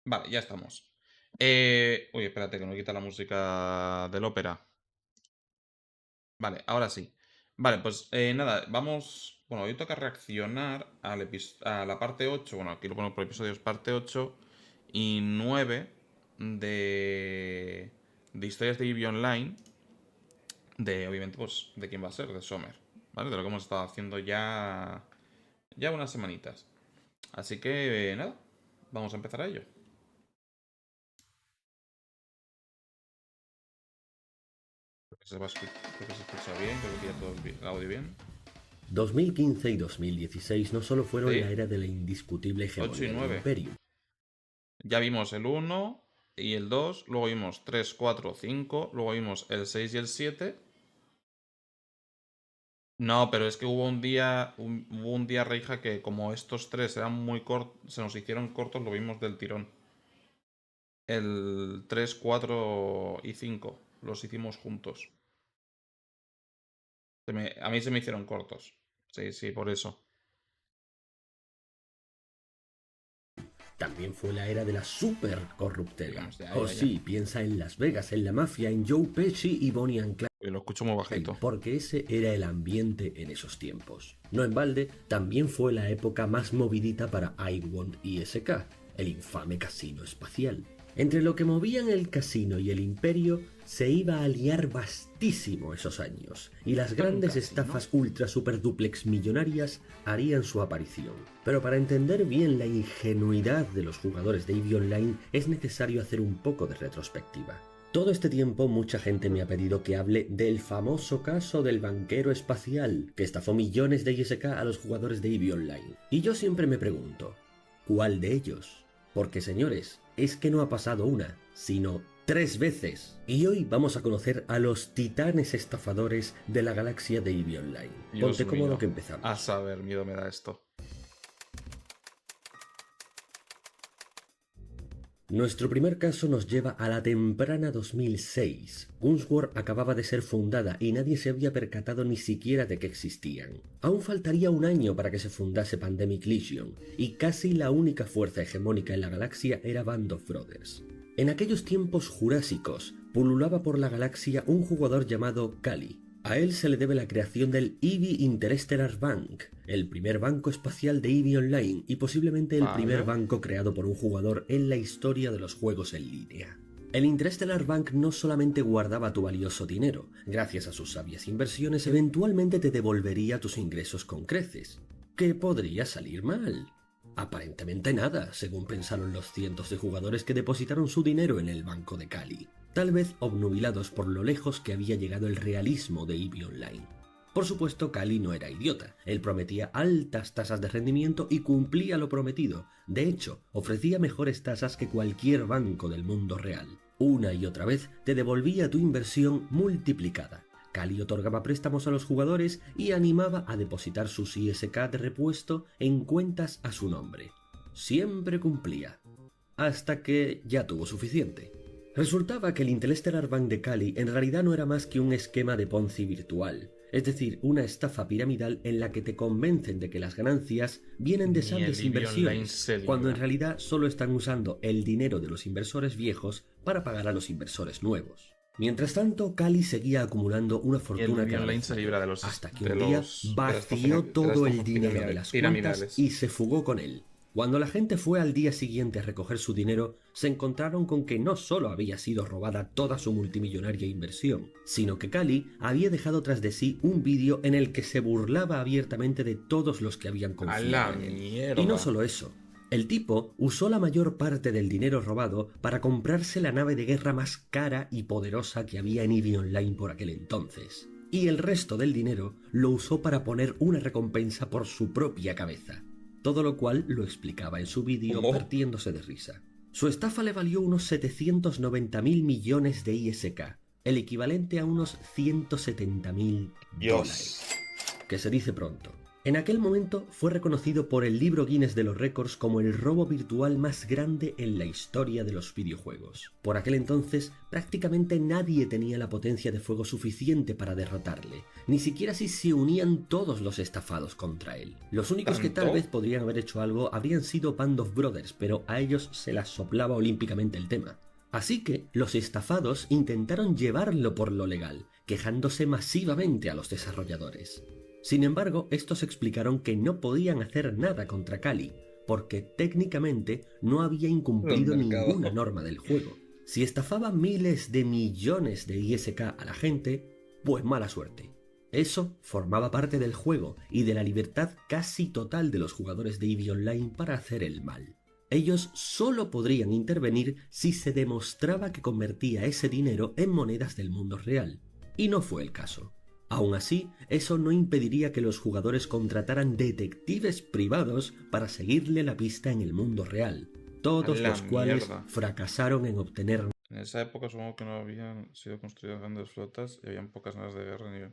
Vale, ya estamos. Uy, espérate, que no quita la música del ópera. Vale, ahora sí. Vale, pues nada, vamos. Bueno, hoy toca reaccionar a la parte 8. Bueno, aquí lo ponemos por episodios, parte 8 y 9 de historias de Eevee Online. De, obviamente, pues, de quién va a ser, de Sommer. ¿Vale? De lo que hemos estado haciendo ya unas semanitas. Así que, nada, vamos a empezar a ello. Creo que se escucha bien, creo que ya todo el audio bien. 2015 y 2016 no solo fueron la Sí, era de la indiscutible 8 y hegemonía de 9. Imperium. Ya vimos el 1 y el 2, luego vimos 3, 4, 5, luego vimos el 6 y el 7. No, pero es que hubo un día, Reija, que como estos tres eran muy cortos, se nos hicieron cortos, lo vimos del tirón. El 3, 4 y 5 los hicimos juntos. A mí se me hicieron cortos. Sí, sí, por eso. También fue la era de la super corruptela. Digamos, ya, Oh ya, ya. sí, piensa en Las Vegas, en la mafia, en Joe Pesci y Bonnie and Y lo escucho muy Clyde, bajito. porque ese era el ambiente en esos tiempos. No en balde, también fue la época más movidita para iWant ISK, el infame casino espacial. Entre lo que movían el casino y el imperio, se iba a liar vastísimo esos años, y las ¿Esto es un grandes casino? estafas ultra super duplex millonarias harían su aparición. Pero para entender bien la ingenuidad de los jugadores de EVE Online es necesario hacer un poco de retrospectiva. Todo este tiempo mucha gente me ha pedido que hable del famoso caso del banquero espacial que estafó millones de ISK a los jugadores de EVE Online. Y yo siempre me pregunto, ¿cuál de ellos? Porque señores, es que no ha pasado una, sino 3 veces. Y hoy vamos a conocer a los titanes estafadores de la galaxia de EVE Online. Dios Ponte cómodo mío. que A empezamos. saber, miedo me da esto. Nuestro primer caso nos lleva a la temprana 2006. Gunsword acababa de ser fundada y nadie se había percatado ni siquiera de que existían. Aún faltaría un año para que se fundase Pandemic Legion, y casi la única fuerza hegemónica en la galaxia era Band of Brothers. En aquellos tiempos jurásicos, pululaba por la galaxia un jugador llamado Kali. A él se le debe la creación del EVE Interstellar Bank, el primer banco espacial de EVE Online y posiblemente el primer Vale. banco creado por un jugador en la historia de los juegos en línea. El Interstellar Bank no solamente guardaba tu valioso dinero, gracias a sus sabias inversiones eventualmente te devolvería tus ingresos con creces. ¿Qué podría salir mal? Aparentemente nada, según pensaron los cientos de jugadores que depositaron su dinero en el banco de Cali, tal vez obnubilados por lo lejos que había llegado el realismo de EVE Online. Por supuesto, Cali no era idiota, él prometía altas tasas de rendimiento y cumplía lo prometido. De hecho, ofrecía mejores tasas que cualquier banco del mundo real. Una y otra vez te devolvía tu inversión multiplicada. Cali otorgaba préstamos a los jugadores y animaba a depositar sus ISK de repuesto en cuentas a su nombre. Siempre cumplía. Hasta que ya tuvo suficiente. Resultaba que el Interstellar Bank de Cali en realidad no era más que un esquema de Ponzi virtual, es decir, una estafa piramidal en la que te convencen de que las ganancias vienen de Ni el sabias Eevee Online inversiones, se cuando en libra. realidad solo están usando el dinero de los inversores viejos para pagar a los inversores nuevos. Mientras tanto, Cali seguía acumulando una Ni el fortuna Eevee cada Online vez se libra mayor, de los hasta que un día vació de las todo el estafas dinero de las cuentas piramidales. y se fugó con él. Cuando la gente fue al día siguiente a recoger su dinero, se encontraron con que no solo había sido robada toda su multimillonaria inversión, sino que Cali había dejado tras de sí un vídeo en el que se burlaba abiertamente de todos los que habían A la confiado en él. Y no mierda. solo eso, el tipo usó la mayor parte del dinero robado para comprarse la nave de guerra más cara y poderosa que había en EVE Online por aquel entonces. Y el resto del dinero lo usó para poner una recompensa por su propia cabeza. Todo lo cual lo explicaba en su vídeo ¿Cómo? partiéndose de risa. Su estafa le valió unos 790.000 millones de ISK, el equivalente a unos 170.000 Dios. dólares. Que se dice pronto. En aquel momento fue reconocido por el libro Guinness de los Récords como el robo virtual más grande en la historia de los videojuegos. Por aquel entonces, prácticamente nadie tenía la potencia de fuego suficiente para derrotarle, ni siquiera si se unían todos los estafados contra él. Los únicos que tal ¿Tanto? vez podrían haber hecho algo habrían sido Band of Brothers, pero a ellos se las soplaba olímpicamente el tema. Así que los estafados intentaron llevarlo por lo legal, quejándose masivamente a los desarrolladores. Sin embargo, estos explicaron que no podían hacer nada contra Cali, porque técnicamente no había El incumplido ninguna mercado. norma del juego. Si estafaba miles de millones de ISK a la gente, pues mala suerte. Eso formaba parte del juego y de la libertad casi total de los jugadores de EVE Online para hacer el mal. Ellos solo podrían intervenir si se demostraba que convertía ese dinero en monedas del mundo real, y no fue el caso. Aún así, eso no impediría que los jugadores contrataran detectives privados para seguirle la pista en el mundo real, A todos la los cuales mierda. fracasaron en obtener. En esa época supongo que no habían sido construidas grandes flotas y habían pocas naves de guerra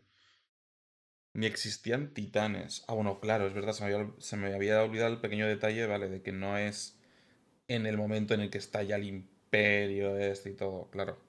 ni existían titanes. Ah, bueno, claro, es verdad, se me había olvidado el pequeño detalle, vale, de que no es en el momento en el que está ya el imperio este y todo, claro.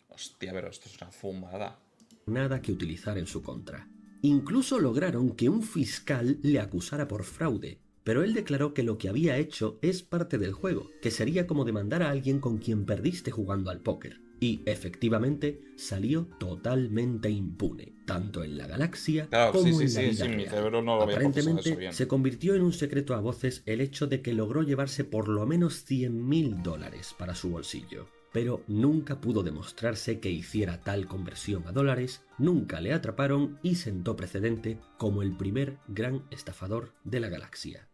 Hostia, pero esto es una fumada. Nada que utilizar en su contra. Incluso lograron que un fiscal le acusara por fraude, pero él declaró que lo que había hecho es parte del juego, que sería como demandar a alguien con quien perdiste jugando al póker. Y efectivamente salió totalmente impune, tanto en la galaxia Claro, sí, como sí, en la sí, vida sí, mi real. cerebro no lo había procesado eso Aparentemente bien. se convirtió en un secreto a voces el hecho de que logró llevarse por lo menos $100.000 para su bolsillo, pero nunca pudo demostrarse que hiciera tal conversión a dólares, nunca le atraparon y sentó precedente como el primer gran estafador de la galaxia.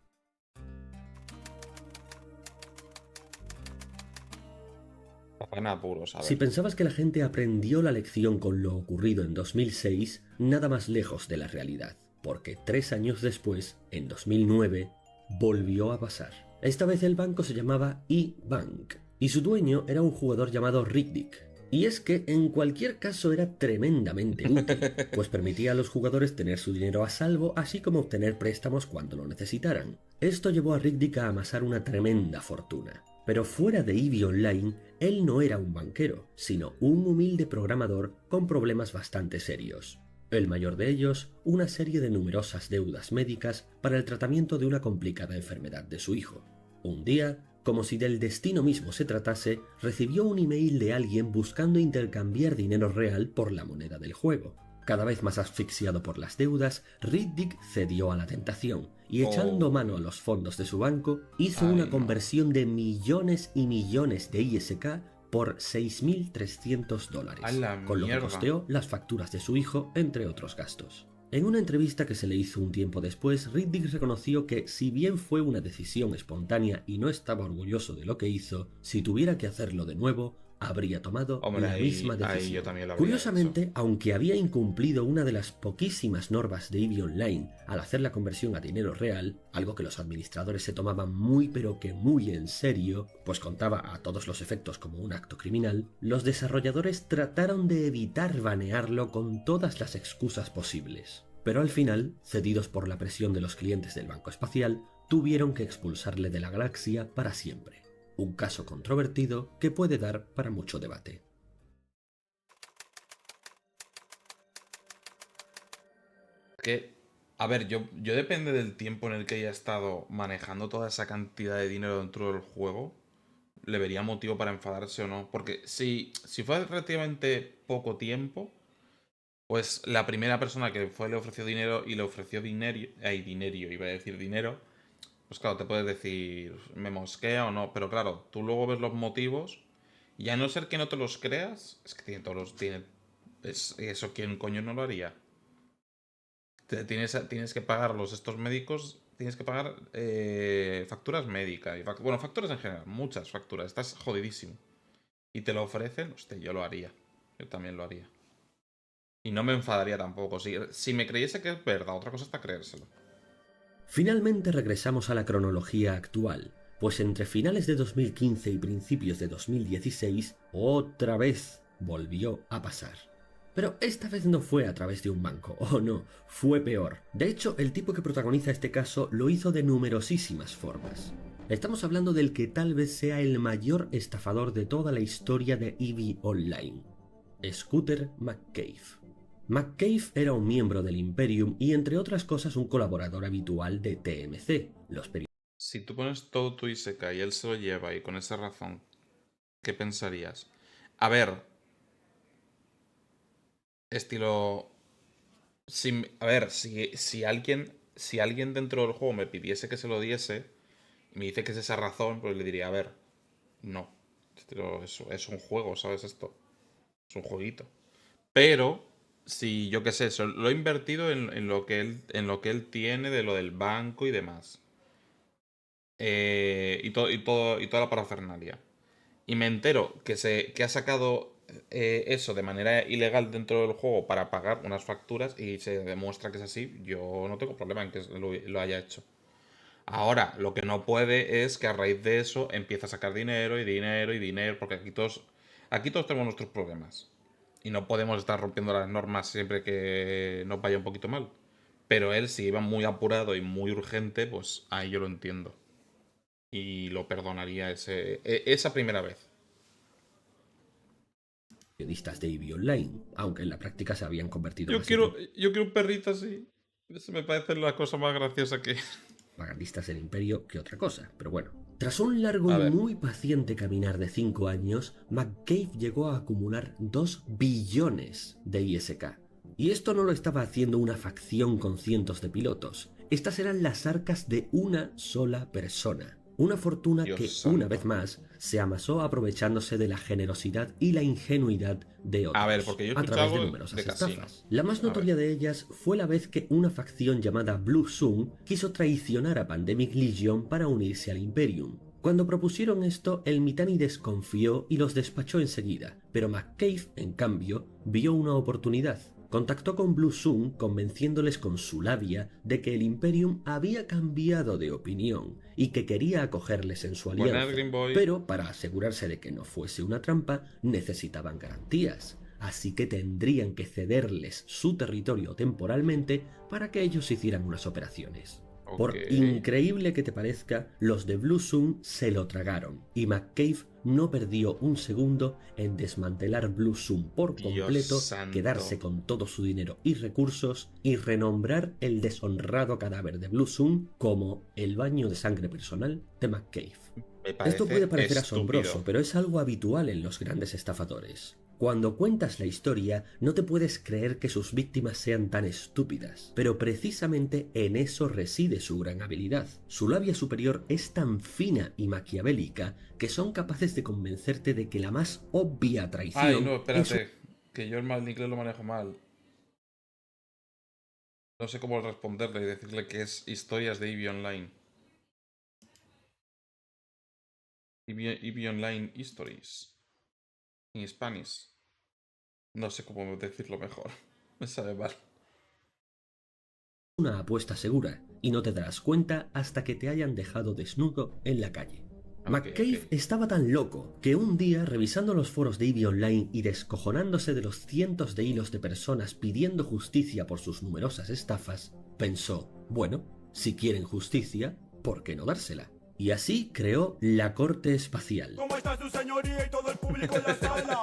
En apuros, a Si ver. pensabas que la gente aprendió la lección con lo ocurrido en 2006, nada más lejos de la realidad, porque 3 años después, en 2009, volvió a pasar. Esta vez el banco se llamaba E-Bank, y su dueño era un jugador llamado Rick Dick. Y es que en cualquier caso era tremendamente útil, pues permitía a los jugadores tener su dinero a salvo, así como obtener préstamos cuando lo necesitaran. Esto llevó a Rick Dick a amasar una tremenda fortuna. Pero fuera de EVE Online, él no era un banquero, sino un humilde programador con problemas bastante serios. El mayor de ellos, una serie de numerosas deudas médicas para el tratamiento de una complicada enfermedad de su hijo. Un día, como si del destino mismo se tratase, recibió un email de alguien buscando intercambiar dinero real por la moneda del juego. Cada vez más asfixiado por las deudas, Riddick cedió a la tentación y, echando Oh, mano a los fondos de su banco, hizo una ay, no. conversión de millones y millones de ISK por A $6.300, la con lo que mierda. costeó las facturas de su hijo, entre otros gastos. En una entrevista que se le hizo un tiempo después, Riddick reconoció que, si bien fue una decisión espontánea y no estaba orgulloso de lo que hizo, si tuviera que hacerlo de nuevo, habría tomado Hombre, la misma ahí yo decisión. también lo habría hecho. Curiosamente, aunque había incumplido una de las poquísimas normas de EVE Online al hacer la conversión a dinero real, algo que los administradores se tomaban muy pero que muy en serio, pues contaba a todos los efectos como un acto criminal, los desarrolladores trataron de evitar banearlo con todas las excusas posibles. Pero al final, cedidos por la presión de los clientes del Banco Espacial, tuvieron que expulsarle de la galaxia para siempre. Un caso controvertido que puede dar para mucho debate. Que, a ver, yo depende del tiempo en el que haya estado manejando toda esa cantidad de dinero dentro del juego, le vería motivo para enfadarse o no. Porque si fue relativamente poco tiempo, pues la primera persona que fue le ofreció dinero y le ofreció dinero, dinero, iba a decir dinero, pues claro, te puedes decir, me mosquea o no, pero claro, tú luego ves los motivos y a no ser que no te los creas, es que tiene todos los... eso, ¿quién coño no lo haría? Tienes que pagar estos médicos, tienes que pagar facturas médicas, bueno, facturas en general, muchas facturas, estás jodidísimo. Y te lo ofrecen, hostia, yo lo haría, yo también lo haría. Y no me enfadaría tampoco, si me creyese que es verdad, otra cosa está creérselo. Finalmente regresamos a la cronología actual, pues entre finales de 2015 y principios de 2016, otra vez volvió a pasar. Pero esta vez no fue a través de un banco, oh no, fue peor. De hecho, el tipo que protagoniza este caso lo hizo de numerosísimas formas. Estamos hablando del que tal vez sea el mayor estafador de toda la historia de EVE Online, Scooter McCabe. McCabe era un miembro del Imperium y entre otras cosas un colaborador habitual de TMC, los periódicos. Si tú pones todo tu Isekai y él se lo lleva y con esa razón, ¿qué pensarías? A ver, estilo... a ver, si alguien dentro del juego me pidiese que se lo diese y me dice que es esa razón, pues le diría, a ver, no. Estilo, es un juego, ¿sabes esto? Es un jueguito. Pero, si yo qué sé, lo he invertido en lo que él tiene de lo del banco y demás. Y toda la parafernalia. Y me entero que ha sacado eso de manera ilegal dentro del juego para pagar unas facturas y se demuestra que es así, yo no tengo problema en que lo haya hecho. Ahora, lo que no puede es que a raíz de eso empiece a sacar dinero y dinero y dinero, porque aquí todos tenemos nuestros problemas. Y no podemos estar rompiendo las normas siempre que nos vaya un poquito mal. Pero él, si iba muy apurado y muy urgente, pues ahí yo lo entiendo. Y lo perdonaría esa primera vez. Periodistas de EVE Online, aunque en la práctica se habían convertido Yo más en quiero, yo quiero un perrito así. Eso me parece la cosa más graciosa que... propagandistas del Imperio que otra cosa, pero bueno. Tras un largo A y ver, muy paciente caminar de 5 años, McCabe llegó a acumular 2 billones de ISK. Y esto no lo estaba haciendo una facción con cientos de pilotos, estas eran las arcas de una sola persona. Una fortuna Dios que, una vez santo. más, se amasó aprovechándose de la generosidad y la ingenuidad de A ver, otros, porque yo he a escuchado través de algo de numerosas casino. estafas. La más A ver. notoria de ellas fue la vez que una facción llamada Blue Sun quiso traicionar a Pandemic Legion para unirse al Imperium. Cuando propusieron esto, el Mittani desconfió y los despachó enseguida, pero McCabe, en cambio, vio una oportunidad. Contactó con Blue Sun convenciéndoles con su labia de que el Imperium había cambiado de opinión y que quería acogerles en su Buenas, alianza, Green Boy. pero para asegurarse de que no fuese una trampa necesitaban garantías, así que tendrían que cederles su territorio temporalmente para que ellos hicieran unas operaciones. Ok. Por increíble que te parezca, los de Blue Sun se lo tragaron y McCabe no perdió un segundo en desmantelar Blue Sun por Dios completo, quedarse santo. con todo su dinero y recursos y renombrar el deshonrado cadáver de Blue Sun como el baño de sangre personal de McCabe. Me Esto puede parece parecer asombroso, estúpido. pero es algo habitual en los grandes estafadores. Cuando cuentas la historia, no te puedes creer que sus víctimas sean tan estúpidas, pero precisamente en eso reside su gran habilidad. Su labia superior es tan fina y maquiavélica que son capaces de convencerte de que la más obvia Ay, no, traición es espérate. Que yo el mal inglés lo manejo mal. No sé cómo responderle y decirle que es historias de EVE Online. EVE Online Histories. En Spanish. No sé cómo decirlo mejor. Me sabe mal. una apuesta segura y no te darás cuenta hasta que te hayan dejado desnudo en la calle. Ok, ok. McCabe estaba tan loco que un día, revisando los foros de EVE Online y descojonándose de los cientos de hilos de personas pidiendo justicia por sus numerosas estafas, pensó, bueno, si quieren justicia, ¿por qué no dársela? Y así creó la Corte Espacial. ¿Cómo está su señoría y todo el público en la sala?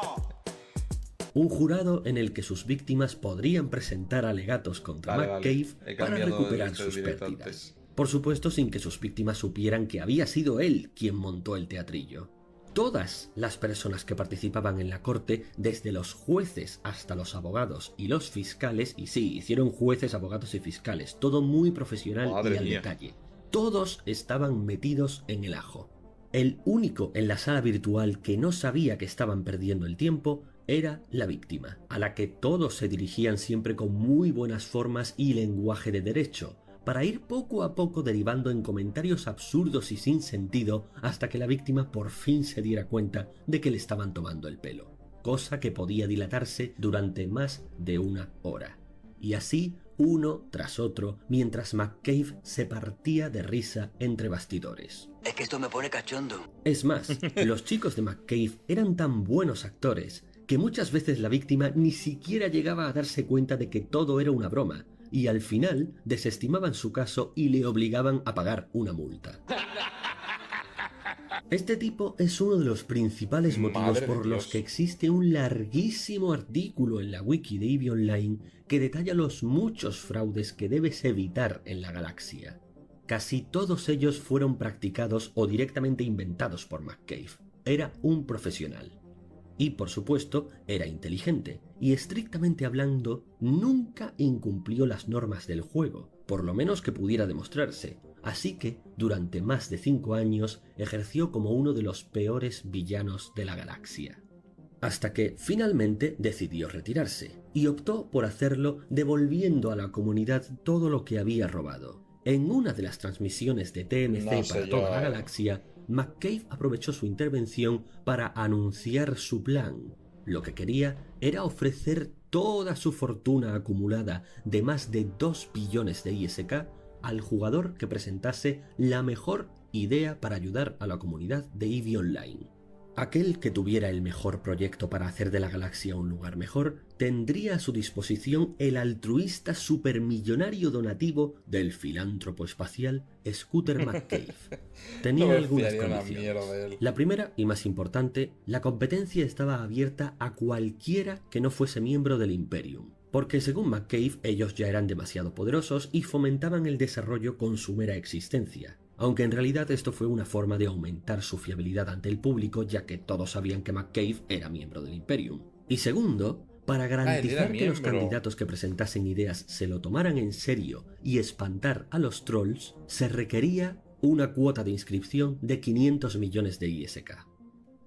Un jurado en el que sus víctimas podrían presentar alegatos contra Vale, vale. McCabe He para cambiado de recuperar vista sus directo pérdidas. antes. Por supuesto, sin que sus víctimas supieran que había sido él quien montó el teatrillo. Todas las personas que participaban en la corte, desde los jueces hasta los abogados y los fiscales, y sí, hicieron jueces, abogados y fiscales, todo muy profesional y Madre al mía. detalle. Todos estaban metidos en el ajo. El único en la sala virtual que no sabía que estaban perdiendo el tiempo era la víctima, a la que todos se dirigían siempre con muy buenas formas y lenguaje de derecho, para ir poco a poco derivando en comentarios absurdos y sin sentido hasta que la víctima por fin se diera cuenta de que le estaban tomando el pelo, cosa que podía dilatarse durante más de una hora. Y así, uno tras otro, mientras McCabe se partía de risa entre bastidores. Es que esto me pone cachondo. Es más, los chicos de McCabe eran tan buenos actores que muchas veces la víctima ni siquiera llegaba a darse cuenta de que todo era una broma, y al final desestimaban su caso y le obligaban a pagar una multa. Este tipo es uno de los principales motivos Madre de por los que Dios. existe un larguísimo artículo en la wiki de EVE Online que detalla los muchos fraudes que debes evitar en la galaxia. Casi todos ellos fueron practicados o directamente inventados por McCabe. Era un profesional. Y por supuesto, era inteligente, y estrictamente hablando, nunca incumplió las normas del juego, por lo menos que pudiera demostrarse, así que, durante más de 5 años, ejerció como uno de los peores villanos de la galaxia. Hasta que, finalmente, decidió retirarse, y optó por hacerlo devolviendo a la comunidad todo lo que había robado. En una de las transmisiones de TMC No sé para yo, toda la galaxia, McCabe aprovechó su intervención para anunciar su plan. Lo que quería era ofrecer toda su fortuna acumulada de más de 2 billones de ISK al jugador que presentase la mejor idea para ayudar a la comunidad de EVE Online. Aquel que tuviera el mejor proyecto para hacer de la galaxia un lugar mejor tendría a su disposición el altruista supermillonario donativo del filántropo espacial Scooter McCabe. No Tenía me algunas fiaría una mierda condiciones. de él. La primera y más importante, la competencia estaba abierta a cualquiera que no fuese miembro del Imperium, porque según McCabe ellos ya eran demasiado poderosos y fomentaban el desarrollo con su mera existencia. Aunque en realidad esto fue una forma de aumentar su fiabilidad ante el público, ya que todos sabían que McCabe era miembro del Imperium. Y segundo, para Ah, él era garantizar que los miembro. candidatos que presentasen ideas se lo tomaran en serio y espantar a los trolls, se requería una cuota de inscripción de 500 millones de ISK.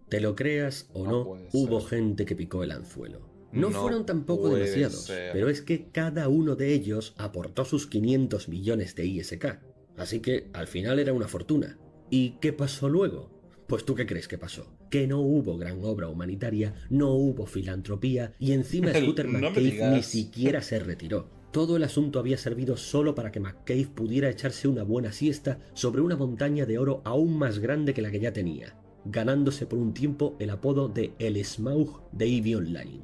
Te lo creas o No no, puede hubo ser. gente que picó el anzuelo. No No fueron tampoco puede demasiados, ser. pero es que cada uno de ellos aportó sus 500 millones de ISK. Así que al final era una fortuna. ¿Y qué pasó luego? Pues tú qué crees que pasó. Que no hubo gran obra humanitaria, no hubo filantropía y encima Scooter No me McCabe ni digas. siquiera se retiró. Todo el asunto había servido solo para que McCabe pudiera echarse una buena siesta sobre una montaña de oro aún más grande que la que ya tenía, ganándose por un tiempo el apodo de El Smaug de EVE Online.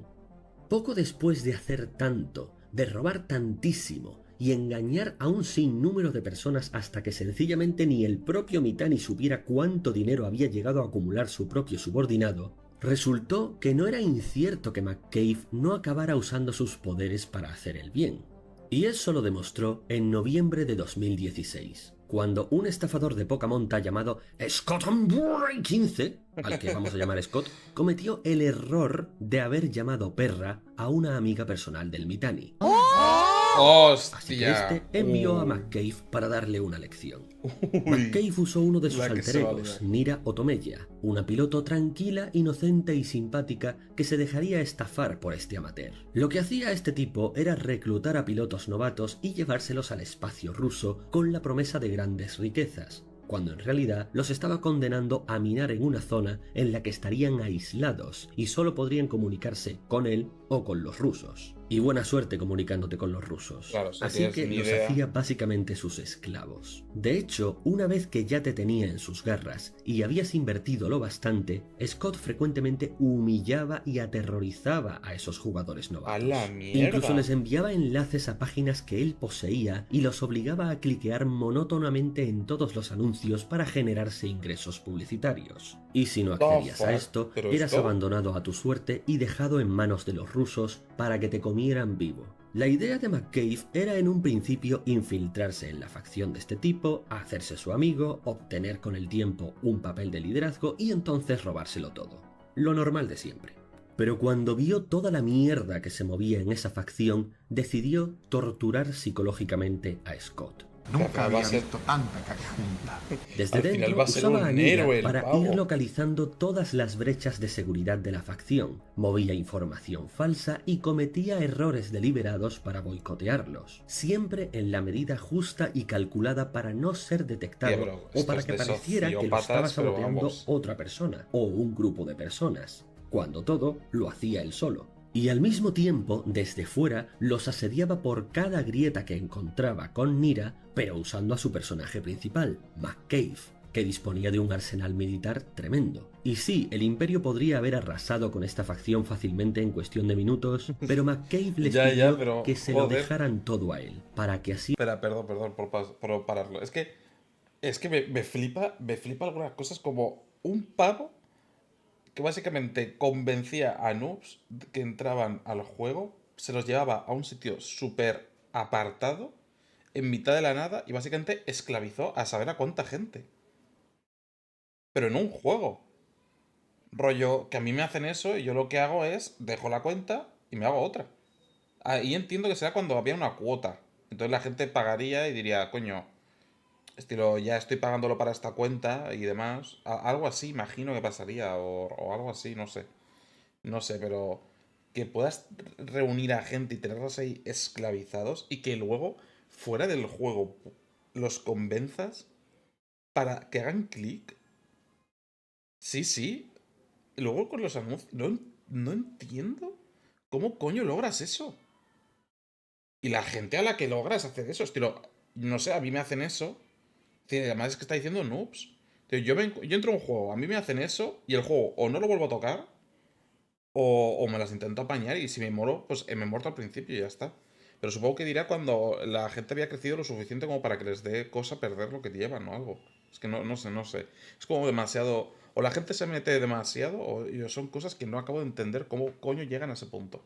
Poco después de hacer tanto, de robar tantísimo y engañar a un sinnúmero de personas hasta que sencillamente ni el propio Mitani supiera cuánto dinero había llegado a acumular su propio subordinado, resultó que no era incierto que McCabe no acabara usando sus poderes para hacer el bien. Y eso lo demostró en noviembre de 2016, cuando un estafador de poca monta llamado Scott 15, al que vamos a llamar Scott, cometió el error de haber llamado perra a una amiga personal del Mitani. Así que ¡Hostia! este envió a McCabe para darle una lección. Uy, McCabe usó uno de sus la que alter se va a egos, liar. Nira Otomeya, una piloto tranquila, inocente y simpática que se dejaría estafar por este amateur. Lo que hacía este tipo era reclutar a pilotos novatos y llevárselos al espacio ruso con la promesa de grandes riquezas, cuando en realidad los estaba condenando a minar en una zona en la que estarían aislados y solo podrían comunicarse con él o con los rusos. Y buena suerte comunicándote con los rusos. Claro, si Así tienes que ni los idea. hacía básicamente sus esclavos. De hecho, una vez que ya te tenía en sus garras y habías invertido lo bastante, Scott frecuentemente humillaba y aterrorizaba a esos jugadores novatos. ¡A la Incluso mierda! les enviaba enlaces a páginas que él poseía y los obligaba a cliquear monótonamente en todos los anuncios para generarse ingresos publicitarios. Y si no accedías a fuck? esto, Pero eras esto- abandonado a tu suerte y dejado en manos de los rusos para que te comieran vivo. La idea de McCabe era en un principio infiltrarse en la facción de este tipo, hacerse su amigo, obtener con el tiempo un papel de liderazgo y entonces robárselo todo. Lo normal de siempre. Pero cuando vio toda la mierda que se movía en esa facción, decidió torturar psicológicamente a Scott. Nunca Va a había ser- visto tanta cagajunta. Desde Al final dentro va a ser usaba un a Nira héroe el para pavo. ir localizando todas las brechas de seguridad de la facción, movía información falsa y cometía errores deliberados para boicotearlos, siempre en la medida justa y calculada para no ser detectado Tío, bro, o esto para es que de pareciera que lo estaba sociópatas, pero saboteando vamos. otra persona o un grupo de personas, cuando todo lo hacía él solo. Y al mismo tiempo, desde fuera, los asediaba por cada grieta que encontraba con Nira, pero usando a su personaje principal, McCabe. que disponía de un arsenal militar tremendo. Y sí, el Imperio podría haber arrasado con esta facción fácilmente en cuestión de minutos, pero McCabe les Ya, pidió pero que se lo joder. dejaran todo a él, para que así Espera, perdón por pararlo. Es que me flipa algunas cosas como un pavo que básicamente convencía a noobs que entraban al juego, se los llevaba a un sitio súper apartado, en mitad de la nada, y básicamente esclavizó a saber a cuánta gente. Pero en un juego. Rollo, que a mí me hacen eso y yo lo que hago es, dejo la cuenta y me hago otra. Ahí entiendo que será cuando había una cuota. Entonces la gente pagaría y diría, coño, estilo, ya estoy pagándolo para esta cuenta y demás. Algo así, imagino que pasaría, o algo así, no sé. No sé, pero que puedas reunir a gente y tenerlos ahí esclavizados y que luego, fuera del juego, los convenzas para que hagan clic. Sí, sí. Y luego con los anuncios. No entiendo cómo coño logras eso. Y la gente a la que logras hacer eso, estilo, no sé, a mí me hacen eso. Además es que está diciendo noobs. Tío, yo entro a un juego, a mí me hacen eso y el juego o no lo vuelvo a tocar o me las intento apañar y si me moro, pues me muerto al principio y ya está. Pero supongo que dirá cuando la gente había crecido lo suficiente como para que les dé cosa perder lo que llevan o algo. Es que no sé. Es como demasiado. O la gente se mete demasiado o son cosas que no acabo de entender cómo coño llegan a ese punto.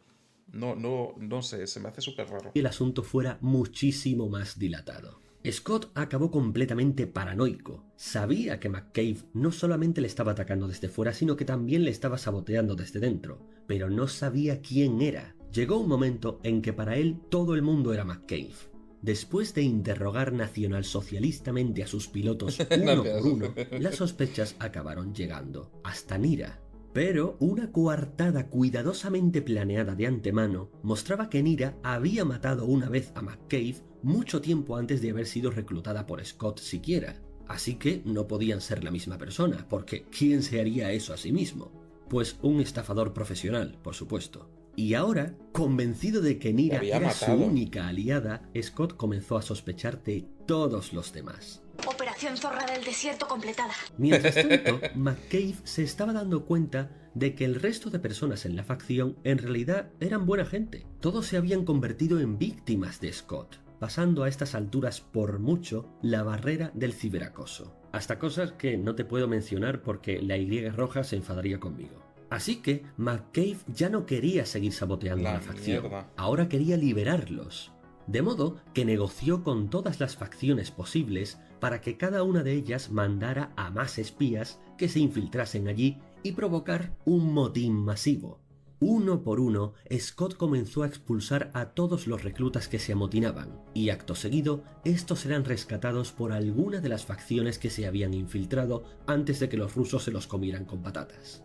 No sé, se me hace súper raro. el asunto fuera muchísimo más dilatado. Scott acabó completamente paranoico. Sabía que McCabe no solamente le estaba atacando desde fuera, sino que también le estaba saboteando desde dentro, pero no sabía quién era. Llegó un momento en que para él todo el mundo era McCabe. Después de interrogar nacionalsocialistamente a sus pilotos uno por Gracias. uno, las sospechas acabaron llegando hasta Nira. Pero una coartada cuidadosamente planeada de antemano mostraba que Nira había matado una vez a McCabe mucho tiempo antes de haber sido reclutada por Scott siquiera. Así que no podían ser la misma persona, porque ¿quién se haría eso a sí mismo? Pues un estafador profesional, por supuesto. Y ahora, convencido de que La Nira había era su matado. única aliada, Scott comenzó a sospechar de todos los demás. Operación Zorra del Desierto completada. Mientras tanto, McCabe se estaba dando cuenta de que el resto de personas en la facción en realidad eran buena gente. Todos se habían convertido en víctimas de Scott, pasando a estas alturas por mucho la barrera del ciberacoso. Hasta cosas que no te puedo mencionar porque la Y roja se enfadaría conmigo. Así que McCabe ya no quería seguir saboteando a La la facción, mierda. ahora quería liberarlos. De modo que negoció con todas las facciones posibles para que cada una de ellas mandara a más espías que se infiltrasen allí y provocar un motín masivo. Uno por uno, Scott comenzó a expulsar a todos los reclutas que se amotinaban, y acto seguido, estos eran rescatados por alguna de las facciones que se habían infiltrado antes de que los rusos se los comieran con patatas.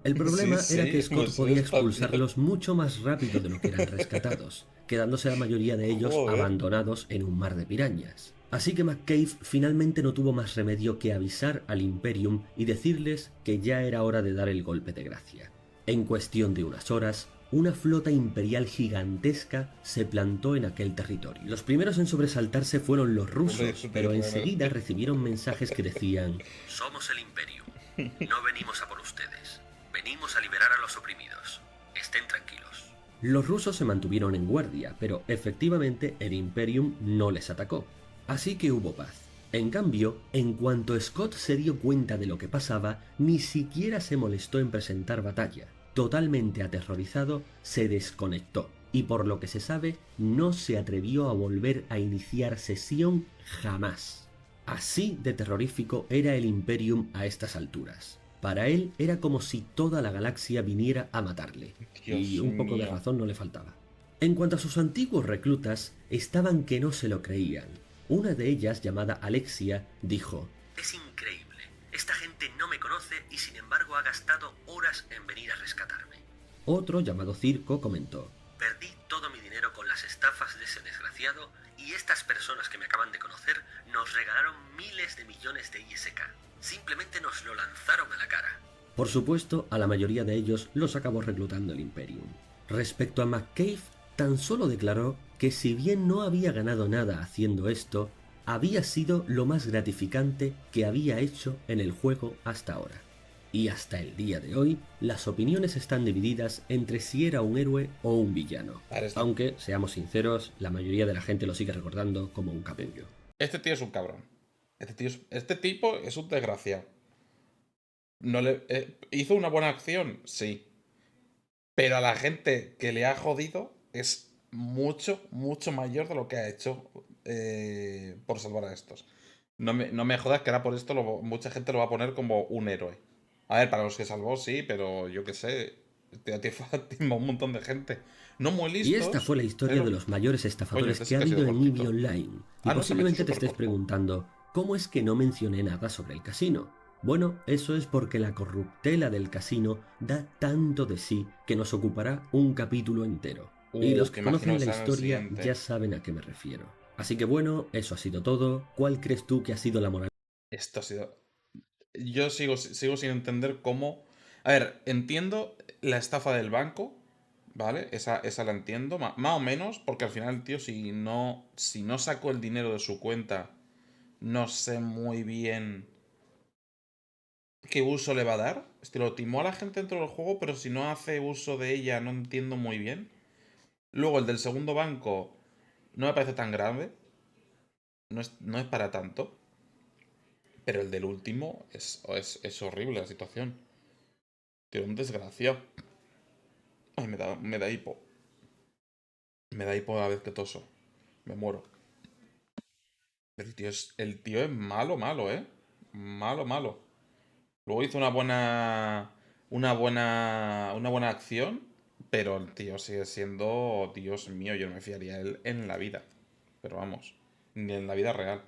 El problema era que Sí, Scott pues podía está bien. expulsarlos mucho más rápido de lo que eran rescatados, quedándose la mayoría de ellos Joder. abandonados en un mar de pirañas. Así que McCabe finalmente no tuvo más remedio que avisar al Imperium y decirles que ya era hora de dar el golpe de gracia. En cuestión de unas horas, una flota imperial gigantesca se plantó en aquel territorio. Los primeros en sobresaltarse fueron los Hombre, rusos, pero súper enseguida recibieron mensajes que decían: "Somos el Imperium, no venimos a por ustedes, venimos a liberar a los oprimidos. Estén tranquilos". Los rusos se mantuvieron en guardia, pero efectivamente el Imperium no les atacó. Así que hubo paz. En cambio, en cuanto Scott se dio cuenta de lo que pasaba, ni siquiera se molestó en presentar batalla. Totalmente aterrorizado, se desconectó y por lo que se sabe, no se atrevió a volver a iniciar sesión jamás. Así de terrorífico era el Imperium a estas alturas. Para él era como si toda la galaxia viniera a matarle, y Dios un poco de mío. razón no le faltaba. En cuanto a sus antiguos reclutas, estaban que no se lo creían. Una de ellas, llamada Alexia, dijo: "Es increíble. Esta gente no me conoce y sin embargo ha gastado horas en venir a rescatarme". Otro, llamado Circo, comentó: "Perdí todo mi dinero con las estafas de ese desgraciado y estas personas que me acaban de conocer nos regalaron miles de millones de ISK. Simplemente nos lo lanzaron a la cara". Por supuesto, a la mayoría de ellos los acabó reclutando el Imperium. Respecto a McCabe, tan solo declaró que si bien no había ganado nada haciendo esto, había sido lo más gratificante que había hecho en el juego hasta ahora. Y hasta el día de hoy, las opiniones están divididas entre si era un héroe o un villano. Ahora Aunque, seamos sinceros, la mayoría de la gente lo sigue recordando como un capullo. este tío es un cabrón. Este tipo es un desgraciado. No le, ¿hizo una buena acción? Sí. Pero a la gente que le ha jodido es mucho, mucho mayor de lo que ha hecho por salvar a estos. No me jodas que ahora por esto mucha gente lo va a poner como un héroe. A ver, para los que salvó, sí, pero yo qué sé. Timba un montón de gente. No muy Y esta listos, fue la historia de pero. los mayores Coño, estafadores este que sí ha que ha sido habido en EVE cortito. Online. Y Ah, no, se me ha hecho posiblemente te súper estés corto. preguntando, ¿cómo es que no mencioné nada sobre el casino? Bueno, eso es porque la corruptela del casino da tanto de sí que nos ocupará un capítulo entero. Y los Que que imagino conocen que la será en el historia ya siguiente. saben a qué me refiero. Así que bueno, eso ha sido todo. ¿Cuál crees tú que ha sido la moral? Esto ha sido. Yo sigo sin entender cómo. A ver, entiendo la estafa del banco, ¿vale? Esa la entiendo, más o menos, porque al final el tío, si no sacó el dinero de su cuenta, no sé muy bien qué uso le va a dar. Lo timó a la gente dentro del juego, pero si no hace uso de ella, no entiendo muy bien. Luego, el del segundo banco no me parece tan grave, no es para tanto, pero el del último es horrible la situación. Tío, un desgraciado. Ay, me da hipo. Me da hipo a la vez que toso. Me muero. El tío es malo, malo, ¿eh? Malo, malo. Luego hizo una buena acción, pero el tío sigue siendo, Dios mío, yo no me fiaría de él en la vida. Pero vamos, ni en la vida real.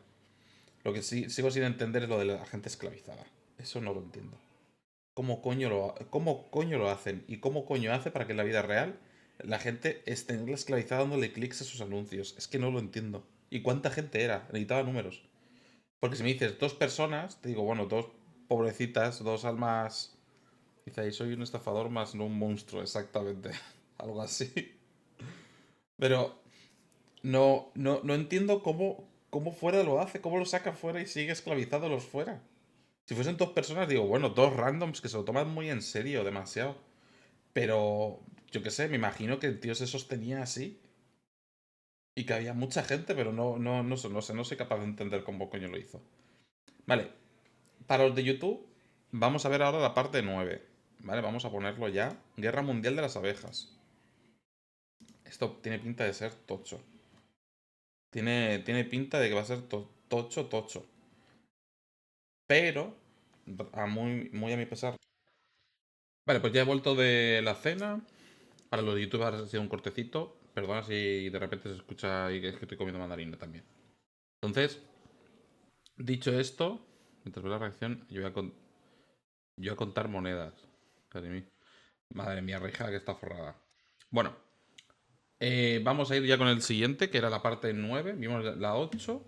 Lo que sí sigo sin entender es lo de la gente esclavizada. Eso no lo entiendo. ¿Cómo coño lo hacen? ¿Y cómo coño hace para que en la vida real la gente esté esclavizada dándole clics a sus anuncios? Es que no lo entiendo. ¿Y cuánta gente era? Necesitaba números. Porque si me dices 2 personas, te digo, bueno, 2 pobrecitas, 2 almas. Dice ahí, soy un estafador más no un monstruo, exactamente. Algo así. Pero no entiendo cómo fuera lo hace, cómo lo saca fuera y sigue esclavizado los fuera. Si fuesen 2 personas, digo, bueno, 2 randoms que se lo toman muy en serio, demasiado. Pero, yo qué sé, me imagino que el tío se sostenía así y que había mucha gente, pero no sé, no soy capaz de entender cómo coño lo hizo. Vale, para los de YouTube, vamos a ver ahora la parte 9. Vale, vamos a ponerlo ya. Guerra Mundial de las Abejas. Esto tiene pinta de ser tocho. Tiene pinta de que va a ser tocho, tocho. Pero, muy a mi pesar. Vale, pues ya he vuelto de la cena. Para los youtubers ha sido un cortecito. Perdona si de repente se escucha y es que estoy comiendo mandarina también. Entonces, dicho esto, mientras veo la reacción, yo voy a contar monedas. Madre mía, reja que está forrada. Bueno, vamos a ir ya con el siguiente, que era la parte 9. Vimos la 8.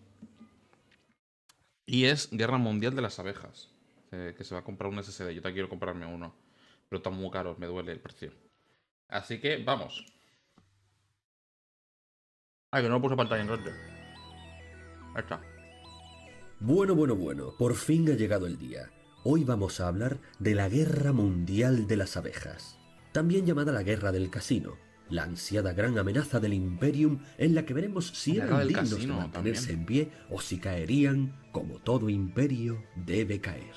Y es Guerra Mundial de las Abejas. Que se va a comprar un SSD. Yo también quiero comprarme uno. Pero están muy caros, me duele el precio. Así que vamos. Ay, que no lo puse pantalla en grande. Ahí está. Bueno, bueno, bueno, por fin ha llegado el día. Hoy vamos a hablar de la Guerra Mundial de las Abejas, también llamada la Guerra del Casino, la ansiada gran amenaza del Imperium en la que veremos si Guerra eran del dignos de Casino mantenerse también. en pie o si caerían como todo imperio debe caer.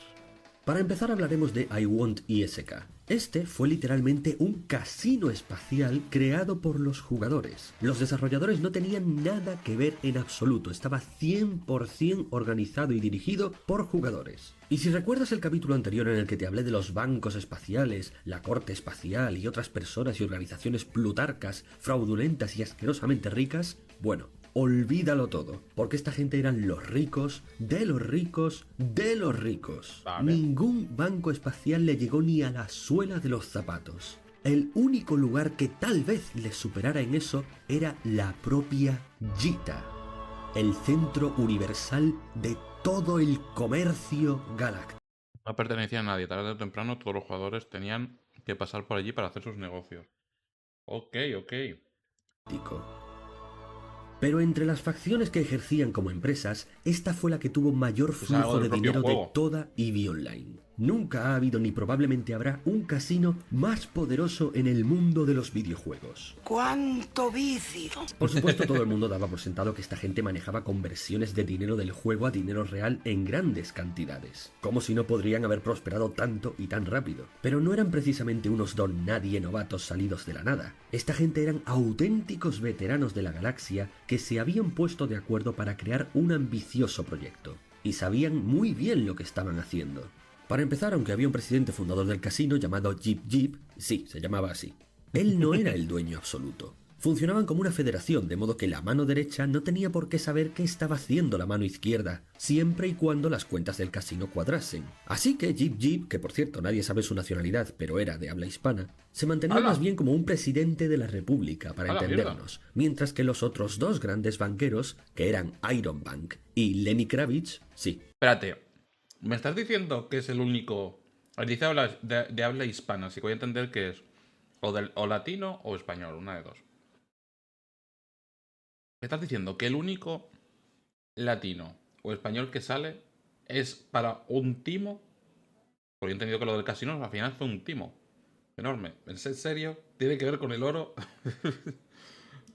Para empezar hablaremos de I Want ISK. Este fue literalmente un casino espacial creado por los jugadores. Los desarrolladores no tenían nada que ver en absoluto, estaba 100% organizado y dirigido por jugadores. Y si recuerdas el capítulo anterior en el que te hablé de los bancos espaciales, la corte espacial y otras personas y organizaciones plutarcas, fraudulentas y asquerosamente ricas, bueno, olvídalo todo, porque esta gente eran los ricos, de los ricos, de los ricos. Vale. Ningún banco espacial le llegó ni a la suela de los zapatos. El único lugar que tal vez les superara en eso era la propia JITA, el centro universal de todo el comercio galáctico. No pertenecía a nadie. Tarde o temprano todos los jugadores tenían que pasar por allí para hacer sus negocios. Ok, ok. Pero entre las facciones que ejercían como empresas, esta fue la que tuvo mayor Pues algo flujo del de propio dinero de juego. toda EVE Online. Nunca ha habido ni probablemente habrá un casino más poderoso en el mundo de los videojuegos. ¡Cuánto vicio! Por supuesto, todo el mundo daba por sentado que esta gente manejaba conversiones de dinero del juego a dinero real en grandes cantidades. Como si no podrían haber prosperado tanto y tan rápido. Pero no eran precisamente unos don nadie novatos salidos de la nada. Esta gente eran auténticos veteranos de la galaxia que se habían puesto de acuerdo para crear un ambicioso proyecto. Y sabían muy bien lo que estaban haciendo. Para empezar, aunque había un presidente fundador del casino llamado Jip Jip, sí, se llamaba así, él no era el dueño absoluto. Funcionaban como una federación, de modo que la mano derecha no tenía por qué saber qué estaba haciendo la mano izquierda, siempre y cuando las cuentas del casino cuadrasen. Así que Jip Jip, que por cierto nadie sabe su nacionalidad, pero era de habla hispana, se mantenía ¡Hala! más bien como un presidente de la república, para ¡A la entendernos, mientras que los otros dos grandes banqueros, que eran Iron Bank y Lenny Kravitz, sí, Espérate, ¿me estás diciendo que es el único... Dice de habla hispana, así que voy a entender que es o latino o español, una de dos. ¿Me estás diciendo que el único latino o español que sale es para un timo? Porque he entendido que lo del casino al final fue un timo enorme. ¿En serio? ¿Tiene que ver con el oro?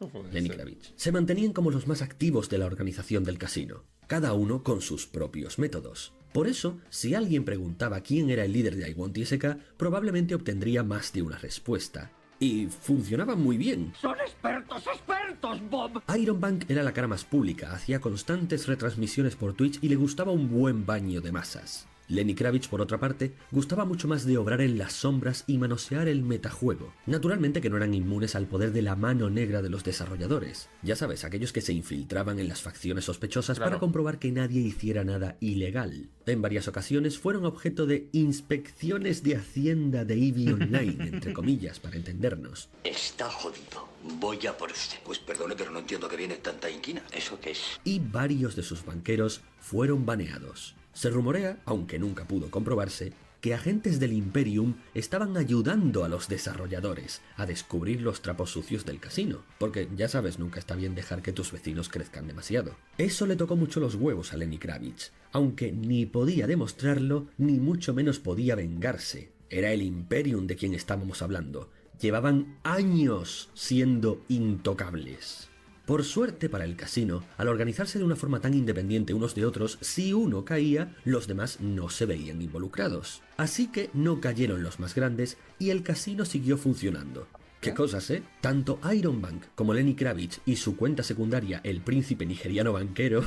No puede Lenny ser. Kravitz. Se mantenían como los más activos de la organización del casino, cada uno con sus propios métodos. Por eso, si alguien preguntaba quién era el líder de IWantISK, probablemente obtendría más de una respuesta. Y funcionaba muy bien. ¡Son expertos, Bob! Iron Bank era la cara más pública, hacía constantes retransmisiones por Twitch y le gustaba un buen baño de masas. Lenny Kravitz, por otra parte, gustaba mucho más de obrar en las sombras y manosear el metajuego. Naturalmente que no eran inmunes al poder de la mano negra de los desarrolladores. Ya sabes, aquellos que se infiltraban en las facciones sospechosas Claro. para comprobar que nadie hiciera nada ilegal. En varias ocasiones fueron objeto de inspecciones de hacienda de EVE Online, entre comillas, para entendernos. Está jodido. Voy a por usted. Pues perdone, pero no entiendo que viene tanta inquina. ¿Eso qué es? Y varios de sus banqueros fueron baneados. Se rumorea, aunque nunca pudo comprobarse, que agentes del Imperium estaban ayudando a los desarrolladores a descubrir los trapos sucios del casino, porque ya sabes, nunca está bien dejar que tus vecinos crezcan demasiado. Eso le tocó mucho los huevos a Lenny Kravitz, aunque ni podía demostrarlo, ni mucho menos podía vengarse. Era el Imperium de quien estábamos hablando. Llevaban años siendo intocables. Por suerte para el casino, al organizarse de una forma tan independiente unos de otros, si uno caía, los demás no se veían involucrados. Así que no cayeron los más grandes y el casino siguió funcionando. ¿Qué cosas, eh? Tanto Iron Bank como Lenny Kravitz y su cuenta secundaria, el príncipe nigeriano banquero,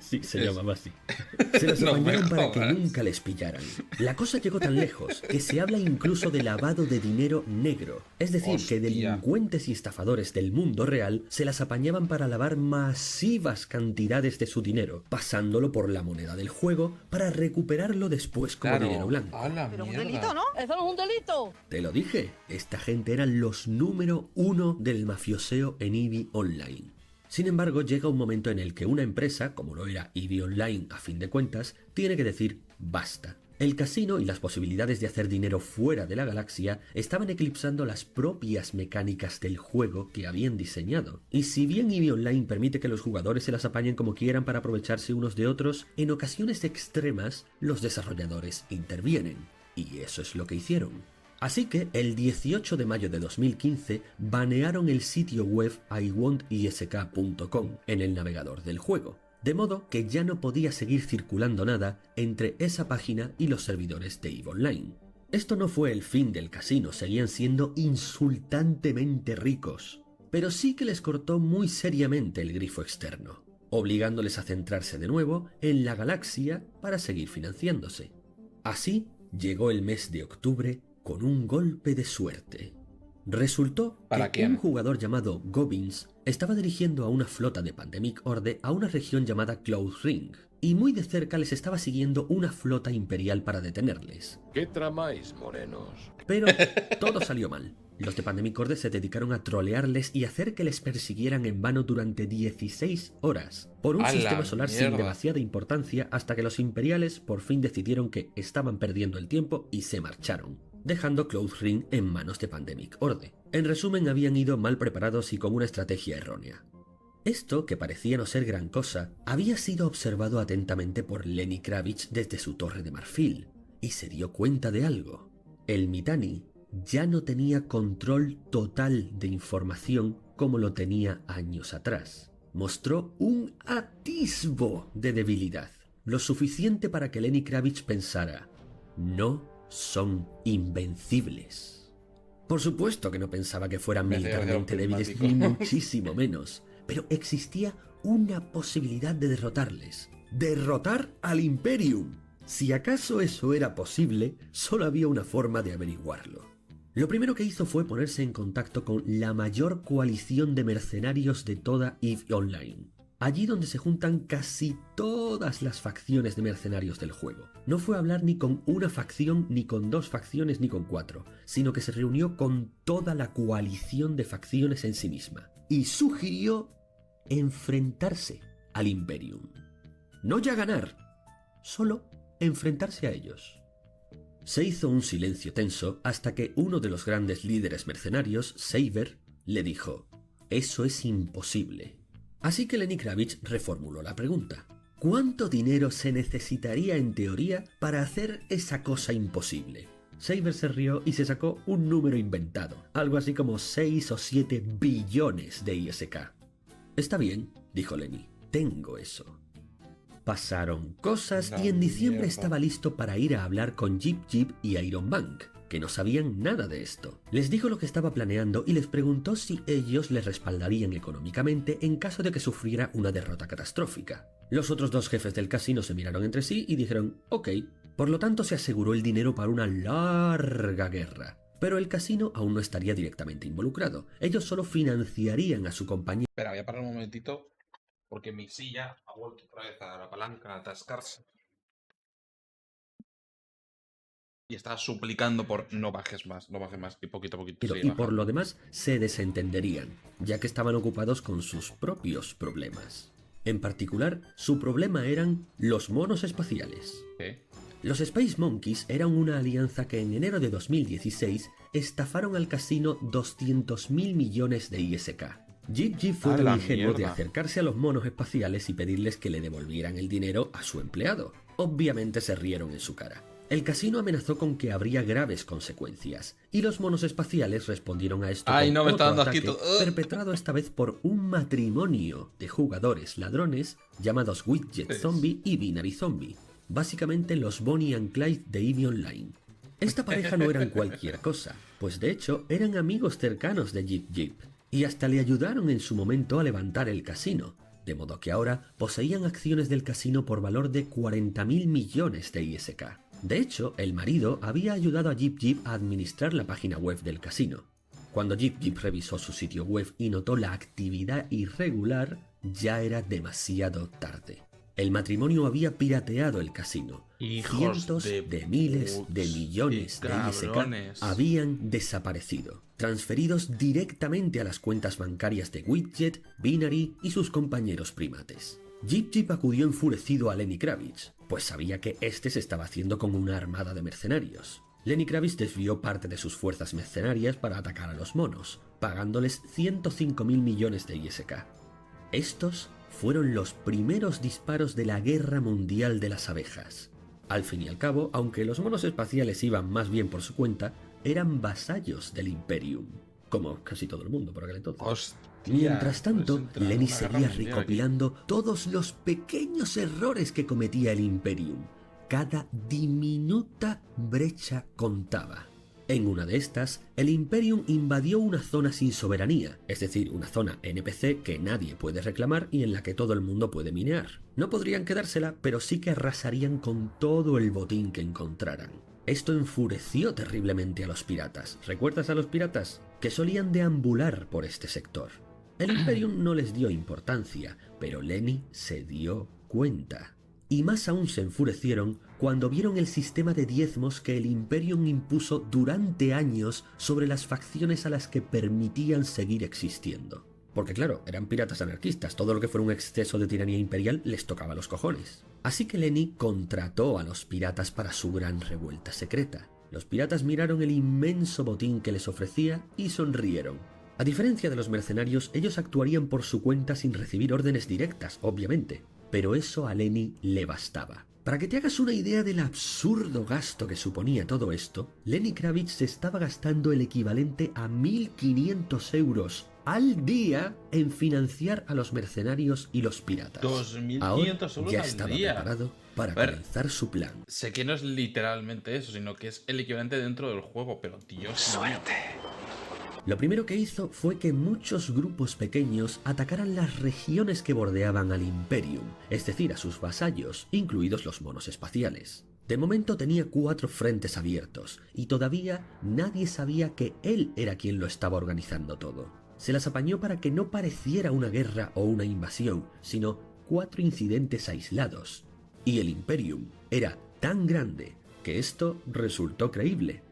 sí, se llamaba así, se las No me apañaron para que jodas. nunca les pillaran. La cosa llegó tan lejos que se habla incluso de lavado de dinero negro. Es decir, que Hostia. delincuentes y estafadores del mundo real se las apañaban para lavar masivas cantidades de su dinero, pasándolo por la moneda del juego para recuperarlo después como Claro. dinero blanco. ¡A la Pero un mierda! delito, ¿no? Eso no es un delito. Te lo dije, esta gente eran los número uno del mafioseo en EVE Online. Sin embargo, llega un momento en el que una empresa, como lo era EVE Online a fin de cuentas, tiene que decir basta. El casino y las posibilidades de hacer dinero fuera de la galaxia estaban eclipsando las propias mecánicas del juego que habían diseñado. Y si bien EVE Online permite que los jugadores se las apañen como quieran para aprovecharse unos de otros, en ocasiones extremas los desarrolladores intervienen. Y eso es lo que hicieron. Así que el 18 de mayo de 2015 banearon el sitio web iwantisk.com en el navegador del juego, de modo que ya no podía seguir circulando nada entre esa página y los servidores de EVE Online. Esto no fue el fin del casino, seguían siendo insultantemente ricos, pero sí que les cortó muy seriamente el grifo externo, obligándoles a centrarse de nuevo en la galaxia para seguir financiándose. Así llegó el mes de octubre con un golpe de suerte. Resultó ¿Para que quién? un jugador llamado Gobbins estaba dirigiendo a una flota de Pandemic Horde a una región llamada Cloud Ring, y muy de cerca les estaba siguiendo una flota imperial para detenerles. ¿Qué tramáis, morenos? Pero todo salió mal. Los de Pandemic Horde se dedicaron a trolearles y hacer que les persiguieran en vano durante 16 horas, por un ¡A la sistema solar sin mierda! demasiada importancia, hasta que los imperiales por fin decidieron que estaban perdiendo el tiempo y se marcharon, dejando Cloud Ring en manos de Pandemic Horde. En resumen, habían ido mal preparados y con una estrategia errónea. Esto, que parecía no ser gran cosa, había sido observado atentamente por Lenny Kravitz desde su torre de marfil, y se dio cuenta de algo. El Mittani ya no tenía control total de información como lo tenía años atrás. Mostró un atisbo de debilidad, lo suficiente para que Lenny Kravitz pensara: no son invencibles. Por supuesto que no pensaba que fueran Me hacía militarmente gracia débiles, prismático. ni muchísimo menos, pero existía una posibilidad de derrotarles. ¡Derrotar al Imperium! Si acaso eso era posible, solo había una forma de averiguarlo. Lo primero que hizo fue ponerse en contacto con la mayor coalición de mercenarios de toda EVE Online, allí donde se juntan casi todas las facciones de mercenarios del juego. No fue a hablar ni con una facción, ni con dos facciones, ni con cuatro, sino que se reunió con toda la coalición de facciones en sí misma, y sugirió enfrentarse al Imperium. No ya ganar, solo enfrentarse a ellos. Se hizo un silencio tenso hasta que uno de los grandes líderes mercenarios, Saber, le dijo: «Eso es imposible». Así que Lenny Kravitz reformuló la pregunta: ¿cuánto dinero se necesitaría en teoría para hacer esa cosa imposible? Saber se rió y se sacó un número inventado, algo así como 6 o 7 billones de ISK. «Está bien», dijo Lenny, «tengo eso». Pasaron cosas y en diciembre mierda. estaba listo para ir a hablar con Jeep Jeep y Iron Bank, que no sabían nada de esto. Les dijo lo que estaba planeando y les preguntó si ellos les respaldarían económicamente en caso de que sufriera una derrota catastrófica. Los otros dos jefes del casino se miraron entre sí y dijeron ok. Por lo tanto, se aseguró el dinero para una larga guerra. Pero el casino aún no estaría directamente involucrado. Ellos solo financiarían a su compañía. Espera, voy a parar un momentito porque mi silla ha vuelto otra vez a la palanca a atascarse. Y estaba suplicando por no bajes más, no bajes más. Y poquito a poquito sigue Y por bajando. lo demás se desentenderían, ya que estaban ocupados con sus propios problemas. En particular, su problema eran los monos espaciales. ¿Qué? Los Space Monkeys eran una alianza que en enero de 2016 estafaron al casino 200.000 millones de ISK. Jeep Jeep fue ¡A tan la ingenuo de mierda! acercarse a los monos espaciales y pedirles que le devolvieran el dinero a su empleado. Obviamente se rieron en su cara. El casino amenazó con que habría graves consecuencias, y los monos espaciales respondieron a esto ¡Ay, con no, me está otro dando ataque, asquito! perpetrado esta vez por un matrimonio de jugadores ladrones llamados Widget Sí. Zombie y Binary Zombie, básicamente los Bonnie and Clyde de EVE Online. Esta pareja no eran cualquier cosa, pues de hecho eran amigos cercanos de Jeep Jeep, y hasta le ayudaron en su momento a levantar el casino, de modo que ahora poseían acciones del casino por valor de 40.000 millones de ISK. De hecho, el marido había ayudado a Jeep Jeep a administrar la página web del casino. Cuando Jeep Jeep revisó su sitio web y notó la actividad irregular, ya era demasiado tarde. El matrimonio había pirateado el casino. Hijos Cientos de miles de puts, millones qué de ISK cabrones. habían desaparecido, transferidos directamente a las cuentas bancarias de Widget, Binary y sus compañeros primates. Jeep Jeep acudió enfurecido a Lenny Kravitz, pues sabía que este se estaba haciendo con una armada de mercenarios. Lenny Kravitz desvió parte de sus fuerzas mercenarias para atacar a los monos, pagándoles 105.000 millones de ISK. Estos fueron los primeros disparos de la Guerra Mundial de las Abejas. Al fin y al cabo, aunque los monos espaciales iban más bien por su cuenta, eran vasallos del Imperium, como casi todo el mundo por aquel entonces. Hostia, Mientras tanto, pues entra Lenny una guerra seguía mundial aquí. recopilando todos los pequeños errores que cometía el Imperium. Cada diminuta brecha contaba. En una de estas, el Imperium invadió una zona sin soberanía, es decir, una zona NPC que nadie puede reclamar y en la que todo el mundo puede minear. No podrían quedársela, pero sí que arrasarían con todo el botín que encontraran. Esto enfureció terriblemente a los piratas. ¿Recuerdas a los piratas? Que solían deambular por este sector. El Imperium no les dio importancia, pero Lenny se dio cuenta. Y más aún se enfurecieron cuando vieron el sistema de diezmos que el Imperium impuso durante años sobre las facciones a las que permitían seguir existiendo. Porque claro, eran piratas anarquistas, todo lo que fuera un exceso de tiranía imperial les tocaba los cojones. Así que Lenny contrató a los piratas para su gran revuelta secreta. Los piratas miraron el inmenso botín que les ofrecía y sonrieron. A diferencia de los mercenarios, ellos actuarían por su cuenta sin recibir órdenes directas, obviamente, pero eso a Lenny le bastaba. Para que te hagas una idea del absurdo gasto que suponía todo esto, Lenny Kravitz se estaba gastando el equivalente a 1.500 euros al día en financiar a los mercenarios y los piratas. 2.500 euros ya al estaba día. preparado para A ver, comenzar su plan. sé que no es literalmente eso, sino que es el equivalente dentro del juego, pero Dios mío. Lo primero que hizo fue que muchos grupos pequeños atacaran las regiones que bordeaban al Imperium, es decir, a sus vasallos, incluidos los monos espaciales. De momento tenía 4 frentes abiertos, y todavía nadie sabía que él era quien lo estaba organizando todo. Se las apañó para que no pareciera una guerra o una invasión, sino 4 incidentes aislados. Y el Imperium era tan grande que esto resultó creíble.